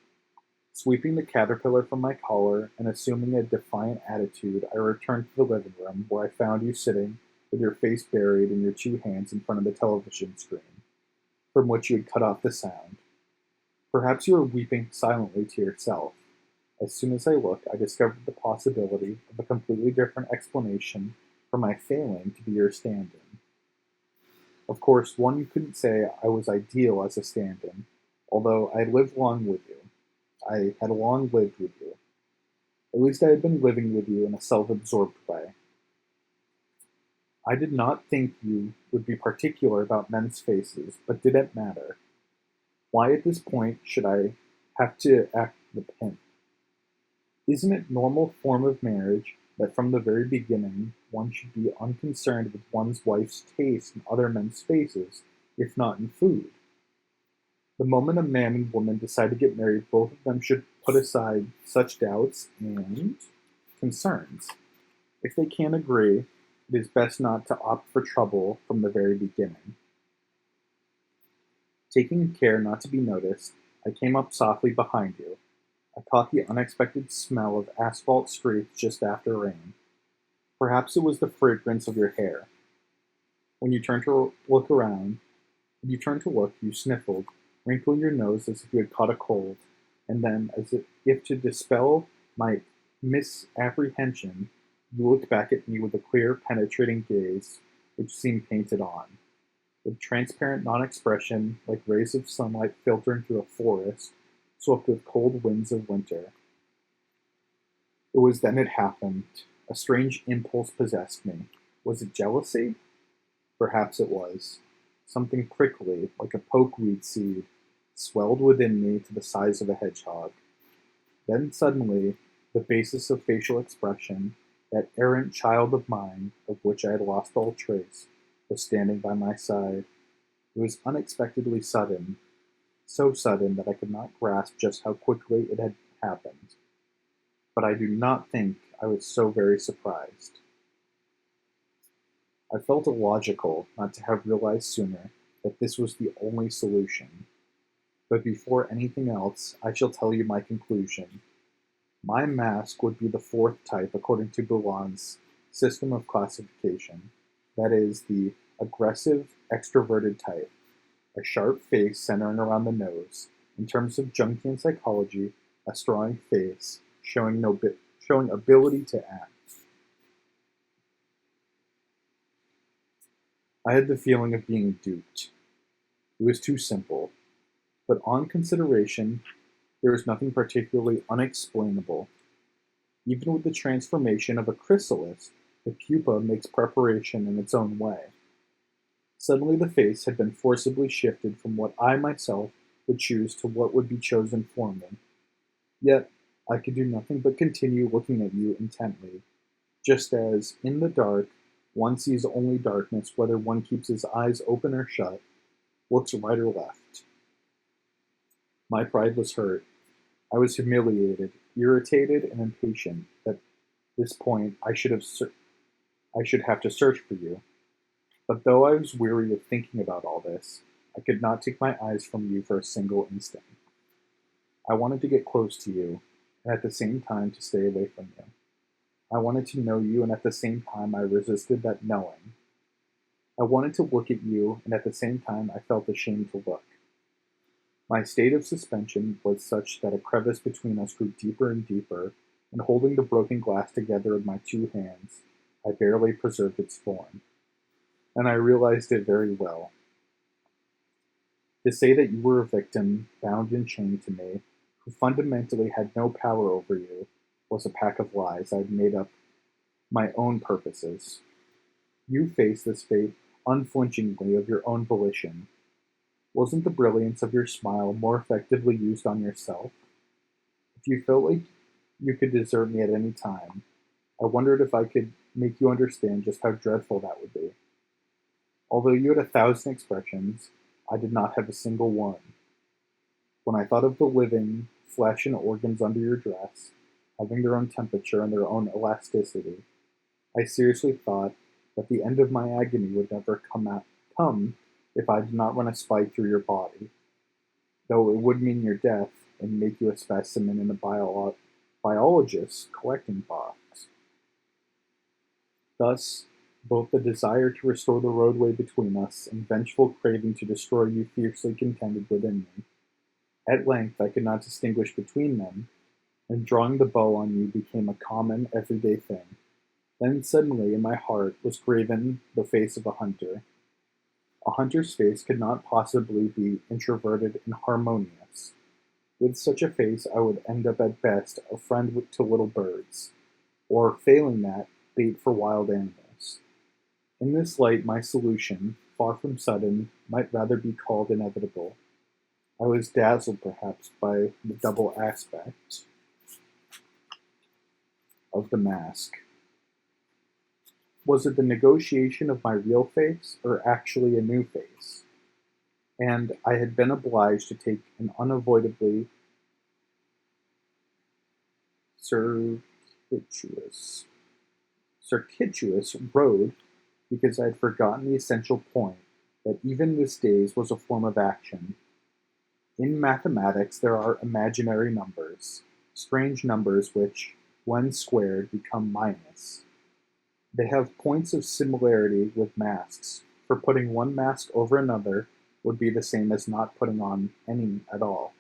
Sweeping the caterpillar from my collar and assuming a defiant attitude, I returned to the living room where I found you sitting with your face buried in your two hands in front of the television screen, from which you had cut off the sound. Perhaps you were weeping silently to yourself. As soon as I looked, I discovered the possibility of a completely different explanation for my failing to be your stand-in. Of course, one couldn't say I was ideal as a stand-in, although I had lived long with you. I had long lived with you. At least I had been living with you in a self-absorbed way. I did not think you would be particular about men's faces, but did it matter? Why at this point should I have to act the pimp? Isn't it normal form of marriage that from the very beginning one should be unconcerned with one's wife's taste in other men's faces, if not in food? The moment a man and woman decide to get married, both of them should put aside such doubts and concerns. If they can't agree, it is best not to opt for trouble from the very beginning. Taking care not to be noticed, I came up softly behind you. I caught the unexpected smell of asphalt streets just after rain. Perhaps it was the fragrance of your hair. When you turned to look around, when you turned to look, you sniffled, wrinkled your nose as if you had caught a cold, and then, as if to dispel my misapprehension, you looked back at me with a clear, penetrating gaze which seemed painted on. With transparent non-expression, like rays of sunlight filtering through a forest, swept with cold winds of winter. It was then it happened. A strange impulse possessed me. Was it jealousy? Perhaps it was. Something prickly, like a pokeweed seed, swelled within me to the size of a hedgehog. Then suddenly, the basis of facial expression, that errant child of mine, of which I had lost all trace, was standing by my side. It was unexpectedly sudden, so sudden that I could not grasp just how quickly it had happened. But I do not think I was so very surprised. I felt it logical not to have realized sooner that this was the only solution. But before anything else, I shall tell you my conclusion. My mask would be the fourth type according to Boulon's system of classification. That is, the aggressive, extroverted type. A sharp face centering around the nose. In terms of Jungian psychology, a strong face showing ability to act. I had the feeling of being duped. It was too simple. But on consideration, there was nothing particularly unexplainable. Even with the transformation of a chrysalis, the pupa makes preparation in its own way. Suddenly the face had been forcibly shifted from what I myself would choose to what would be chosen for me. Yet I could do nothing but continue looking at you intently, just as, in the dark, one sees only darkness whether one keeps his eyes open or shut, looks right or left. My pride was hurt. I was humiliated, irritated, and impatient. At this point, I should have to search for you. But though I was weary of thinking about all this, I could not take my eyes from you for a single instant. I wanted to get close to you, and at the same time to stay away from you. I wanted to know you, and at the same time I resisted that knowing. I wanted to look at you, and at the same time I felt ashamed to look. My state of suspension was such that a crevice between us grew deeper and deeper, and holding the broken glass together in my two hands, I barely preserved its form. And I realized it very well. To say that you were a victim, bound and chained to me, who fundamentally had no power over you, was a pack of lies I'd made up my own purposes. You faced this fate unflinchingly of your own volition. Wasn't the brilliance of your smile more effectively used on yourself? If you felt like you could desert me at any time, I wondered if I could make you understand just how dreadful that would be. Although you had 1,000 expressions, I did not have a single one. When I thought of the living flesh and organs under your dress, having their own temperature and their own elasticity, I seriously thought that the end of my agony would never come if I did not run a spike through your body, though it would mean your death and make you a specimen in a biologist's collecting box. Thus, both the desire to restore the roadway between us and vengeful craving to destroy you fiercely contended within me. At length I could not distinguish between them, and drawing the bow on you became a common, everyday thing. Then suddenly in my heart was graven the face of a hunter. A hunter's face could not possibly be introverted and harmonious. With such a face I would end up at best a friend to little birds, or, failing that, bait for wild animals. In this light my solution, far from sudden, might rather be called inevitable. I was dazzled, perhaps, by the double aspect of the mask. Was it the negotiation of my real face, or actually a new face? And I had been obliged to take an unavoidably circuitous road because I had forgotten the essential point that even this days was a form of action. In mathematics there are imaginary numbers, strange numbers which, when squared, become minus. They have points of similarity with masks, for putting one mask over another would be the same as not putting on any at all.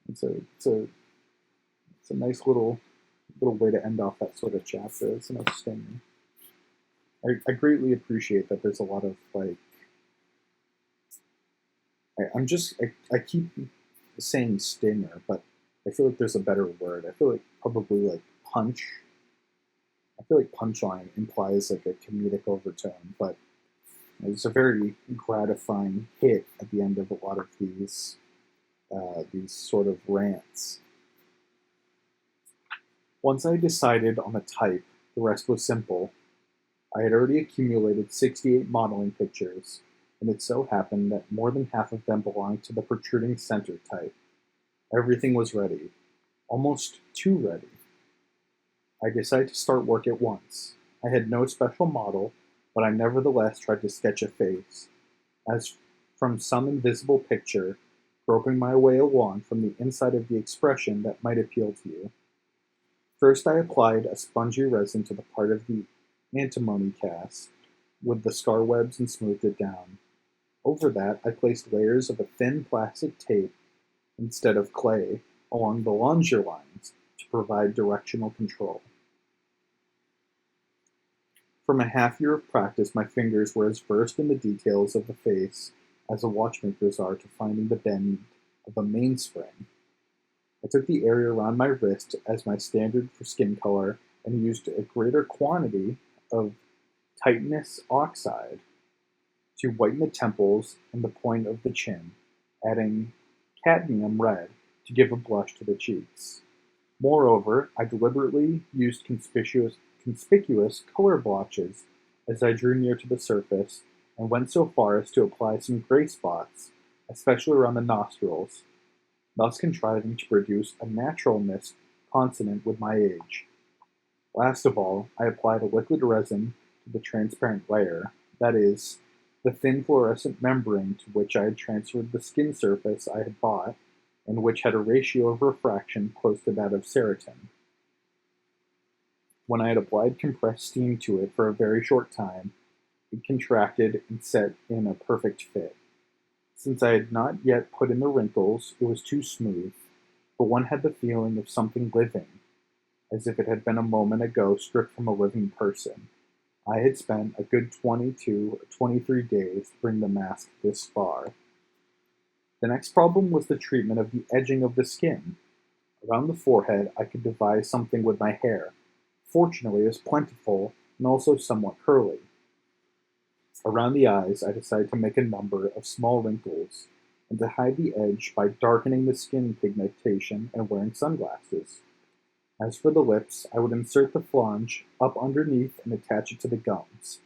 It's a nice little way to end off that sort of chapter. It's an outstanding. I greatly appreciate that there's a lot of like I keep saying stinger, but I feel like there's a better word. I feel like probably like punch. I feel like punchline implies like a comedic overtone, but it's a very gratifying hit at the end of a lot of these sort of rants. Once I decided on a type, the rest was simple. I had already accumulated 68 modeling pictures, and it so happened that more than half of them belonged to the protruding center type. Everything was ready, almost too ready. I decided to start work at once. I had no special model, but I nevertheless tried to sketch a face, as from some invisible picture, groping my way along from the inside of the expression that might appeal to you. First I applied a spongy resin to the part of the antimony cast with the scar webs and smoothed it down. Over that I placed layers of a thin plastic tape instead of clay along the longer lines to provide directional control. From a half year of practice my fingers were as versed in the details of the face as a watchmaker's are to finding the bend of a mainspring. I took the area around my wrist as my standard for skin color and used a greater quantity of titanous oxide to whiten the temples and the point of the chin, adding cadmium red to give a blush to the cheeks. Moreover, I deliberately used conspicuous color blotches as I drew near to the surface and went so far as to apply some gray spots, especially around the nostrils, thus contriving to produce a naturalness consonant with my age. Last of all, I applied a liquid resin to the transparent layer, that is, the thin fluorescent membrane to which I had transferred the skin surface I had bought, and which had a ratio of refraction close to that of Ceratin. When I had applied compressed steam to it for a very short time, it contracted and set in a perfect fit. Since I had not yet put in the wrinkles, it was too smooth, but one had the feeling of something living, as if it had been a moment ago stripped from a living person. I had spent a good 22 or 23 days to bring the mask this far. The next problem was the treatment of the edging of the skin. Around the forehead I could devise something with my hair. Fortunately, it was plentiful and also somewhat curly. Around the eyes I decided to make a number of small wrinkles, and to hide the edge by darkening the skin pigmentation and wearing sunglasses. As for the lips, I would insert the flange up underneath and attach it to the gums.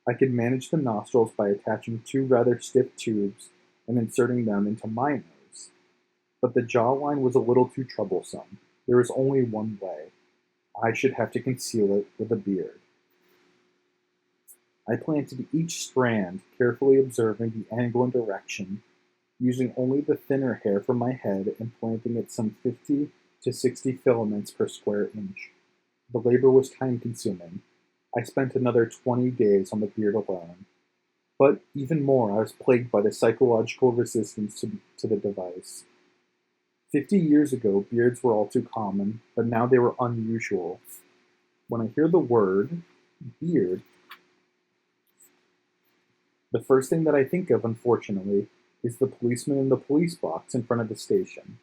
I could manage the nostrils by attaching two rather stiff tubes and inserting them into my nose. But the jawline was a little too troublesome. There was only one way. I should have to conceal it with a beard. I planted each strand, carefully observing the angle and direction, using only the thinner hair from my head and planting it some 50 to 60 filaments per square inch. The labor was time consuming. I spent another 20 days on the beard alone. But even more, I was plagued by the psychological resistance to the device. 50 years ago, beards were all too common, but now they were unusual. When I hear the word beard, the first thing that I think of, unfortunately, is the policeman in the police box in front of the station.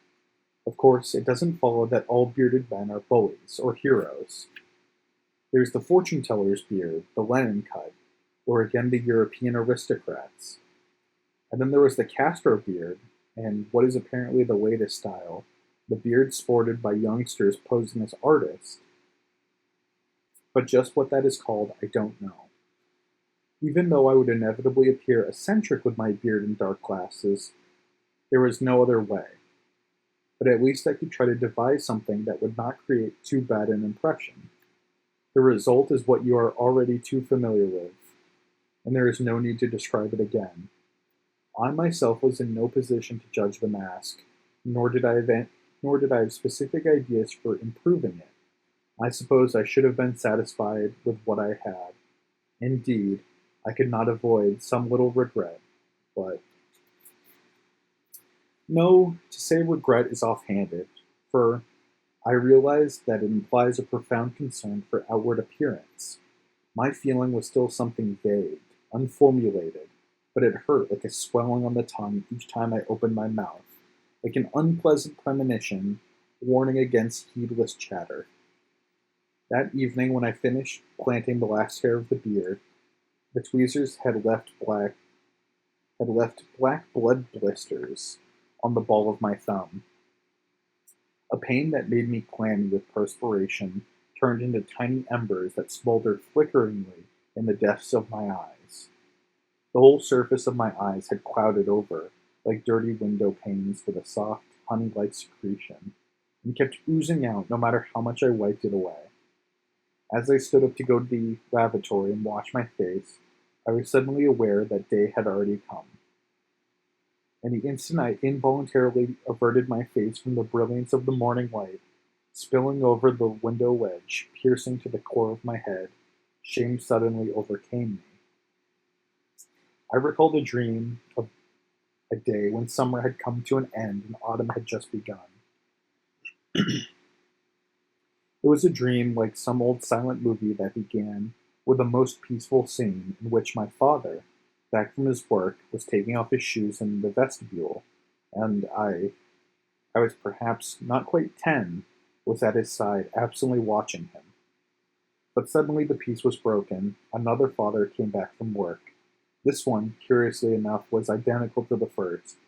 Of course, it doesn't follow that all bearded men are bullies or heroes. There's the fortune teller's beard, the Lenin cut, or again the European aristocrats. And then there was the Castro beard, and what is apparently the latest style, the beard sported by youngsters posing as artists. But just what that is called, I don't know. Even though I would inevitably appear eccentric with my beard and dark glasses, there was no other way. But at least I could try to devise something that would not create too bad an impression. The result is what you are already too familiar with, and there is no need to describe it again. I myself was in no position to judge the mask, nor did I have specific ideas for improving it. I suppose I should have been satisfied with what I had. Indeed, I could not avoid some little regret, but no, to say regret is offhanded, for I realize that it implies a profound concern for outward appearance. My feeling was still something vague, unformulated, but it hurt like a swelling on the tongue each time I opened my mouth, like an unpleasant premonition warning against heedless chatter. That evening, when I finished planting the last hair of the beard, the tweezers had left black blood blisters on the ball of my thumb. A pain that made me clammy with perspiration turned into tiny embers that smoldered flickeringly in the depths of my eyes. The whole surface of my eyes had clouded over, like dirty window panes with a soft, honey-like secretion, and kept oozing out no matter how much I wiped it away. As I stood up to go to the lavatory and wash my face, I was suddenly aware that day had already come. And the instant I involuntarily averted my face from the brilliance of the morning light, spilling over the window ledge, piercing to the core of my head, shame suddenly overcame me. I recalled a dream of a day when summer had come to an end and autumn had just begun. It was a dream like some old silent movie that began with a most peaceful scene in which my father, back from his work, was taking off his shoes in the vestibule, and I was perhaps not quite 10, was at his side, absently watching him. But suddenly the peace was broken. Another father came back from work. This one, curiously enough, was identical to the first.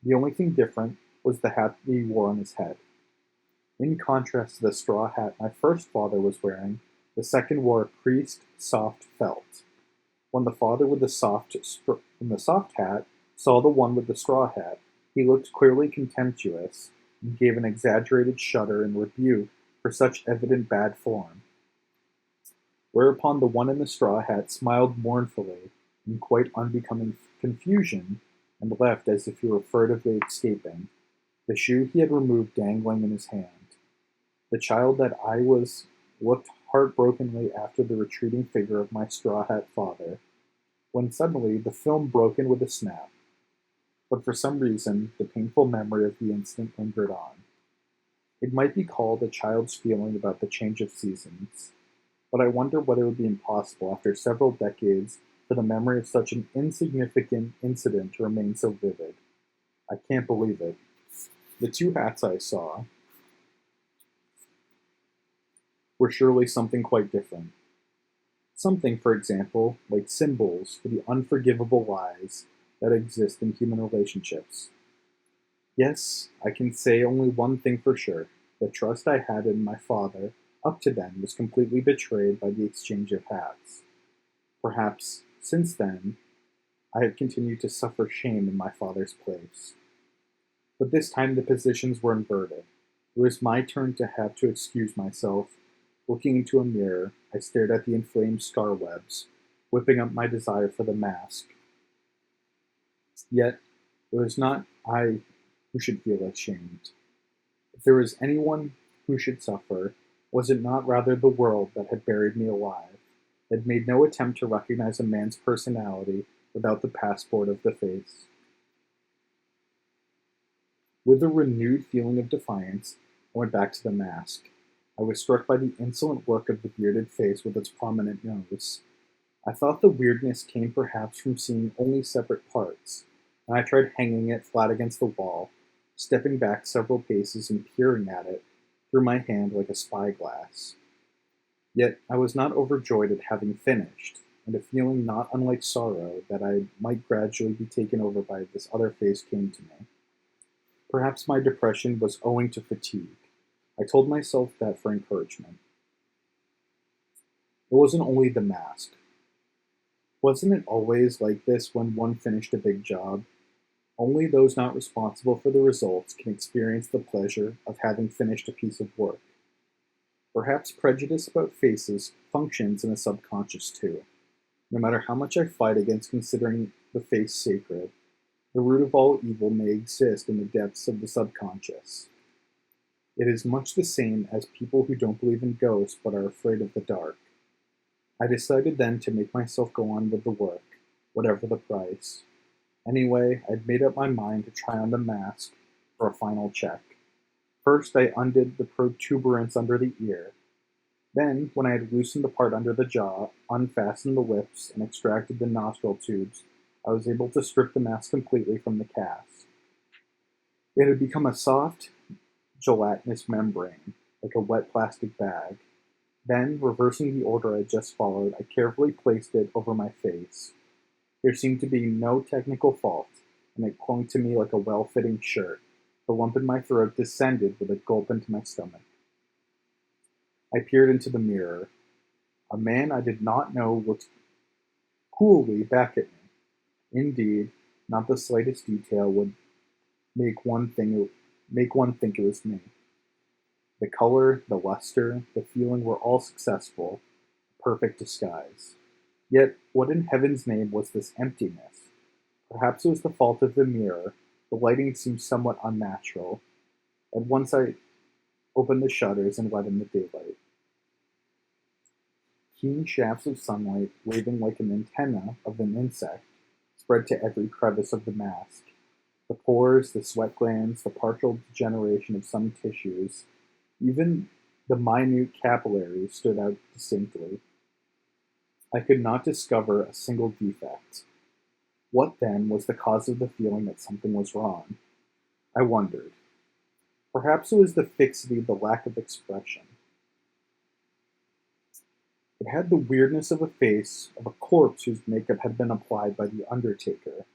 The only thing different was the hat he wore on his head. In contrast to the straw hat my first father was wearing, the second wore a creased, soft felt. When the father with the soft hat saw the one with the straw hat, he looked clearly contemptuous and gave an exaggerated shudder in rebuke for such evident bad form. Whereupon the one in the straw hat smiled mournfully in quite unbecoming confusion and left as if he were furtively escaping, the shoe he had removed dangling in his hand. The child that I was looked heartbrokenly after the retreating figure of my straw hat father, when suddenly the film broke in with a snap. But for some reason, the painful memory of the incident lingered on. It might be called a child's feeling about the change of seasons, but I wonder whether it would be impossible after several decades for the memory of such an insignificant incident to remain so vivid. I can't believe it. The two hats I saw were surely something quite different. Something, for example, like symbols for the unforgivable lies that exist in human relationships. Yes, I can say only one thing for sure. the trust I had in my father up to then was completely betrayed by the exchange of hats. Perhaps, since then, I had continued to suffer shame in my father's place. But this time the positions were inverted. It was my turn to have to excuse myself. Looking into a mirror, I stared at the inflamed scar webs, whipping up my desire for the mask. Yet, it was not I who should feel ashamed. If there was anyone who should suffer, was it not rather the world that had buried me alive, had made no attempt to recognize a man's personality without the passport of the face? With a renewed feeling of defiance, I went back to the mask. I was struck by the insolent look of the bearded face with its prominent nose. I thought the weirdness came perhaps from seeing only separate parts, and I tried hanging it flat against the wall, stepping back several paces and peering at it through my hand like a spyglass. Yet I was not overjoyed at having finished, and a feeling not unlike sorrow that I might gradually be taken over by this other face came to me. Perhaps my depression was owing to fatigue. I told myself that for encouragement. It wasn't only the mask. Wasn't it always like this when one finished a big job? Only those not responsible for the results can experience the pleasure of having finished a piece of work. Perhaps prejudice about faces functions in the subconscious too. No matter how much I fight against considering the face sacred, the root of all evil may exist in the depths of the subconscious. It is much the same as people who don't believe in ghosts but are afraid of the dark. I decided then to make myself go on with the work, whatever the price. Anyway, I'd made up my mind to try on the mask for a final check. First, I undid the protuberance under the ear. Then, when I had loosened the part under the jaw, unfastened the lips, and extracted the nostril tubes, I was able to strip the mask completely from the cast. It had become a soft, gelatinous membrane, like a wet plastic bag. Then, reversing the order I had just followed, I carefully placed it over my face. There seemed to be no technical fault, and it clung to me like a well-fitting shirt. The lump in my throat descended with a gulp into my stomach. I peered into the mirror. A man I did not know looked coolly back at me. Indeed, not the slightest detail would make one think it was me. The color, the luster, the feeling were all successful, perfect disguise. Yet, what in heaven's name was this emptiness? Perhaps it was the fault of the mirror. The lighting seemed somewhat unnatural. At once I opened the shutters and let in the daylight. Keen shafts of sunlight, waving like an antenna of an insect, spread to every crevice of the mask. The pores, the sweat glands, the partial degeneration of some tissues, even the minute capillaries stood out distinctly. I could not discover a single defect. What, then, was the cause of the feeling that something was wrong? I wondered. Perhaps it was the fixity, the lack of expression. It had the weirdness of a face of a corpse whose makeup had been applied by the undertaker.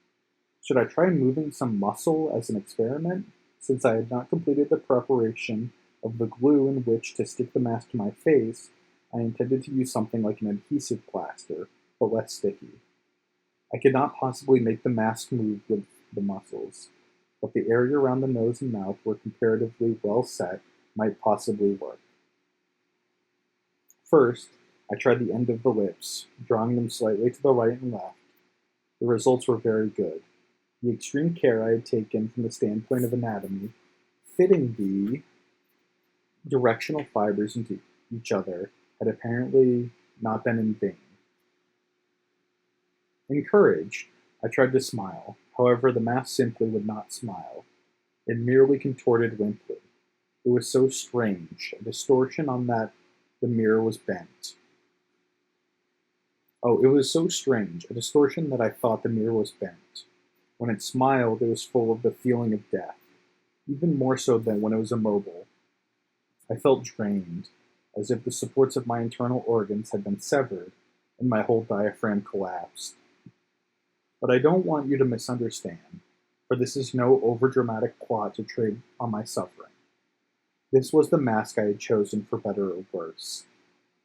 Should I try moving some muscle as an experiment, since I had not completed the preparation of the glue in which to stick the mask to my face? I intended to use something like an adhesive plaster, but less sticky. I could not possibly make the mask move with the muscles, but the area around the nose and mouth were comparatively well set might possibly work. First, I tried the end of the lips, drawing them slightly to the right and left. The results were very good. The extreme care I had taken from the standpoint of anatomy, fitting the directional fibers into each other, had apparently not been in vain. Encouraged, I tried to smile. However, the mask simply would not smile. It merely contorted limply. It was so strange, a distortion on that the mirror was bent. Oh, it was so strange, a distortion that I thought the mirror was bent. When it smiled, it was full of the feeling of death, even more so than when it was immobile. I felt drained, as if the supports of my internal organs had been severed and my whole diaphragm collapsed. But I don't want you to misunderstand, for this is no overdramatic plot to trade on my suffering. This was the mask I had chosen for better or worse.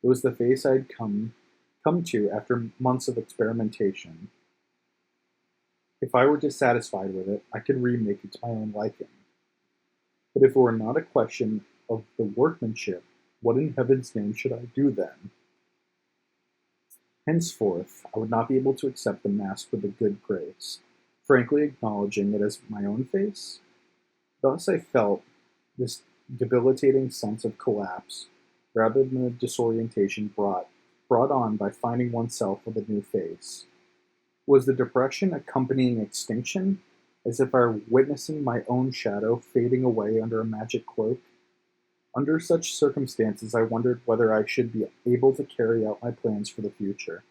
It was the face I had come to after months of experimentation. If I were dissatisfied with it, I could remake it to my own liking. But if it were not a question of the workmanship, what in heaven's name should I do then? Henceforth, I would not be able to accept the mask with a good grace, frankly acknowledging it as my own face. Thus I felt this debilitating sense of collapse, rather than the disorientation brought on by finding oneself with a new face. Was the depression accompanying extinction, as if I were witnessing my own shadow fading away under a magic cloak? Under such circumstances, I wondered whether I should be able to carry out my plans for the future.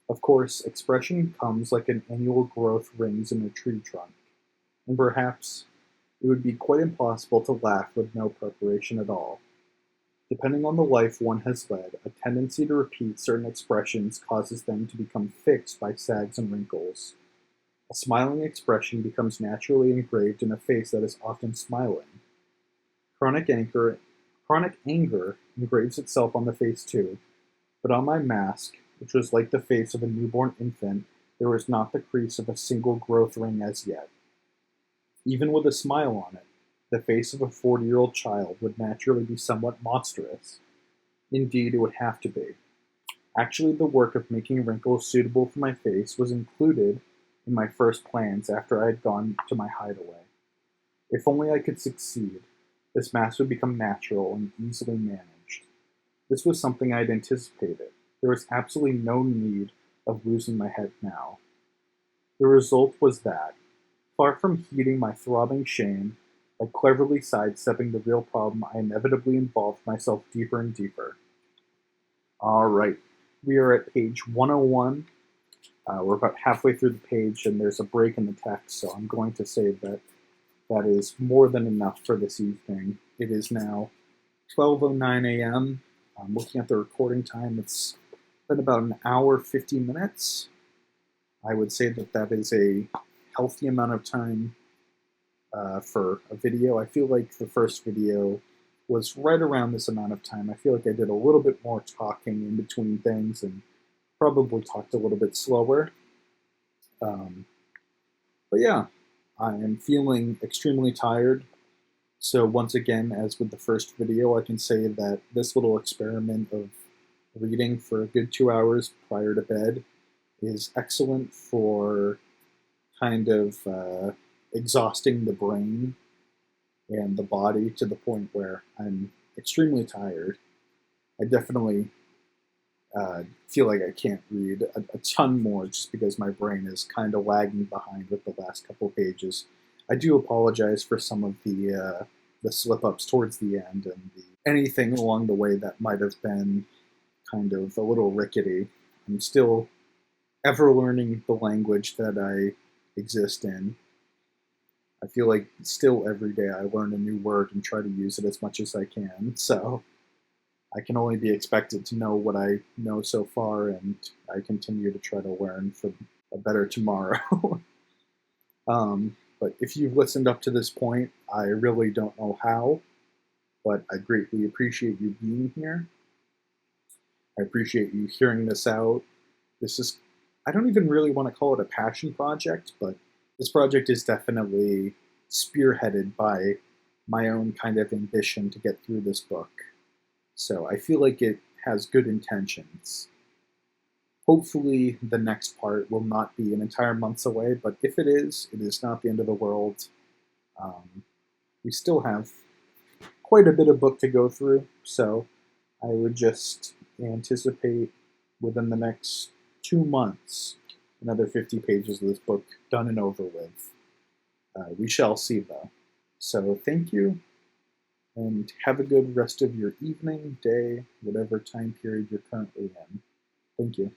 Of course, expression comes like an annual growth rings in a tree trunk, and perhaps it would be quite impossible to laugh with no preparation at all. Depending on the life one has led, a tendency to repeat certain expressions causes them to become fixed by sags and wrinkles. A smiling expression becomes naturally engraved in a face that is often smiling. Chronic anger, chronic anger engraves itself on the face too, but on my mask, which was like the face of a newborn infant, there was not the crease of a single growth ring as yet. Even with a smile on it, the face of a 40-year-old child would naturally be somewhat monstrous. Indeed, it would have to be. Actually, the work of making wrinkles suitable for my face was included in my first plans after I had gone to my hideaway. If only I could succeed, this mask would become natural and easily managed. This was something I had anticipated. There was absolutely no need of losing my head now. The result was that, far from heeding my throbbing shame, by cleverly sidestepping the real problem, I inevitably involved myself deeper and deeper. All right, we are at page 101. We're about halfway through the page, and there's a break in the text, so I'm going to say that that is more than enough for this evening. It is now 12:09 a.m. I'm looking at the recording time. It's been about an hour, 50 minutes. I would say that that is a healthy amount of time for a video. I feel like the first video was right around this amount of time. I feel like I did a little bit more talking in between things and probably talked a little bit slower. Um, but yeah, I am feeling extremely tired. So once again, as with the first video, I can say that this little experiment of reading for a good 2 hours prior to bed is excellent for kind of exhausting the brain and the body to the point where I'm extremely tired. I definitely feel like I can't read a ton more just because my brain is kind of lagging behind with the last couple pages. I do apologize for some of the slip ups towards the end and anything along the way that might have been kind of a little rickety. I'm still ever learning the language that I exist in. I feel like still every day I learn a new word and try to use it as much as I can. So I can only be expected to know what I know so far, and I continue to try to learn for a better tomorrow. But if you've listened up to this point, I really don't know how, but I greatly appreciate you being here. I appreciate you hearing this out. This is, I don't even really want to call it a passion project, but this project is definitely spearheaded by my own kind of ambition to get through this book. So I feel like it has good intentions. Hopefully the next part will not be an entire month away, but if it is not the end of the world. We still have quite a bit of book to go through, so I would just anticipate within the next 2 months another 50 pages of this book done and over with. We shall see, though. So thank you, and have a good rest of your evening, day, whatever time period you're currently in. Thank you.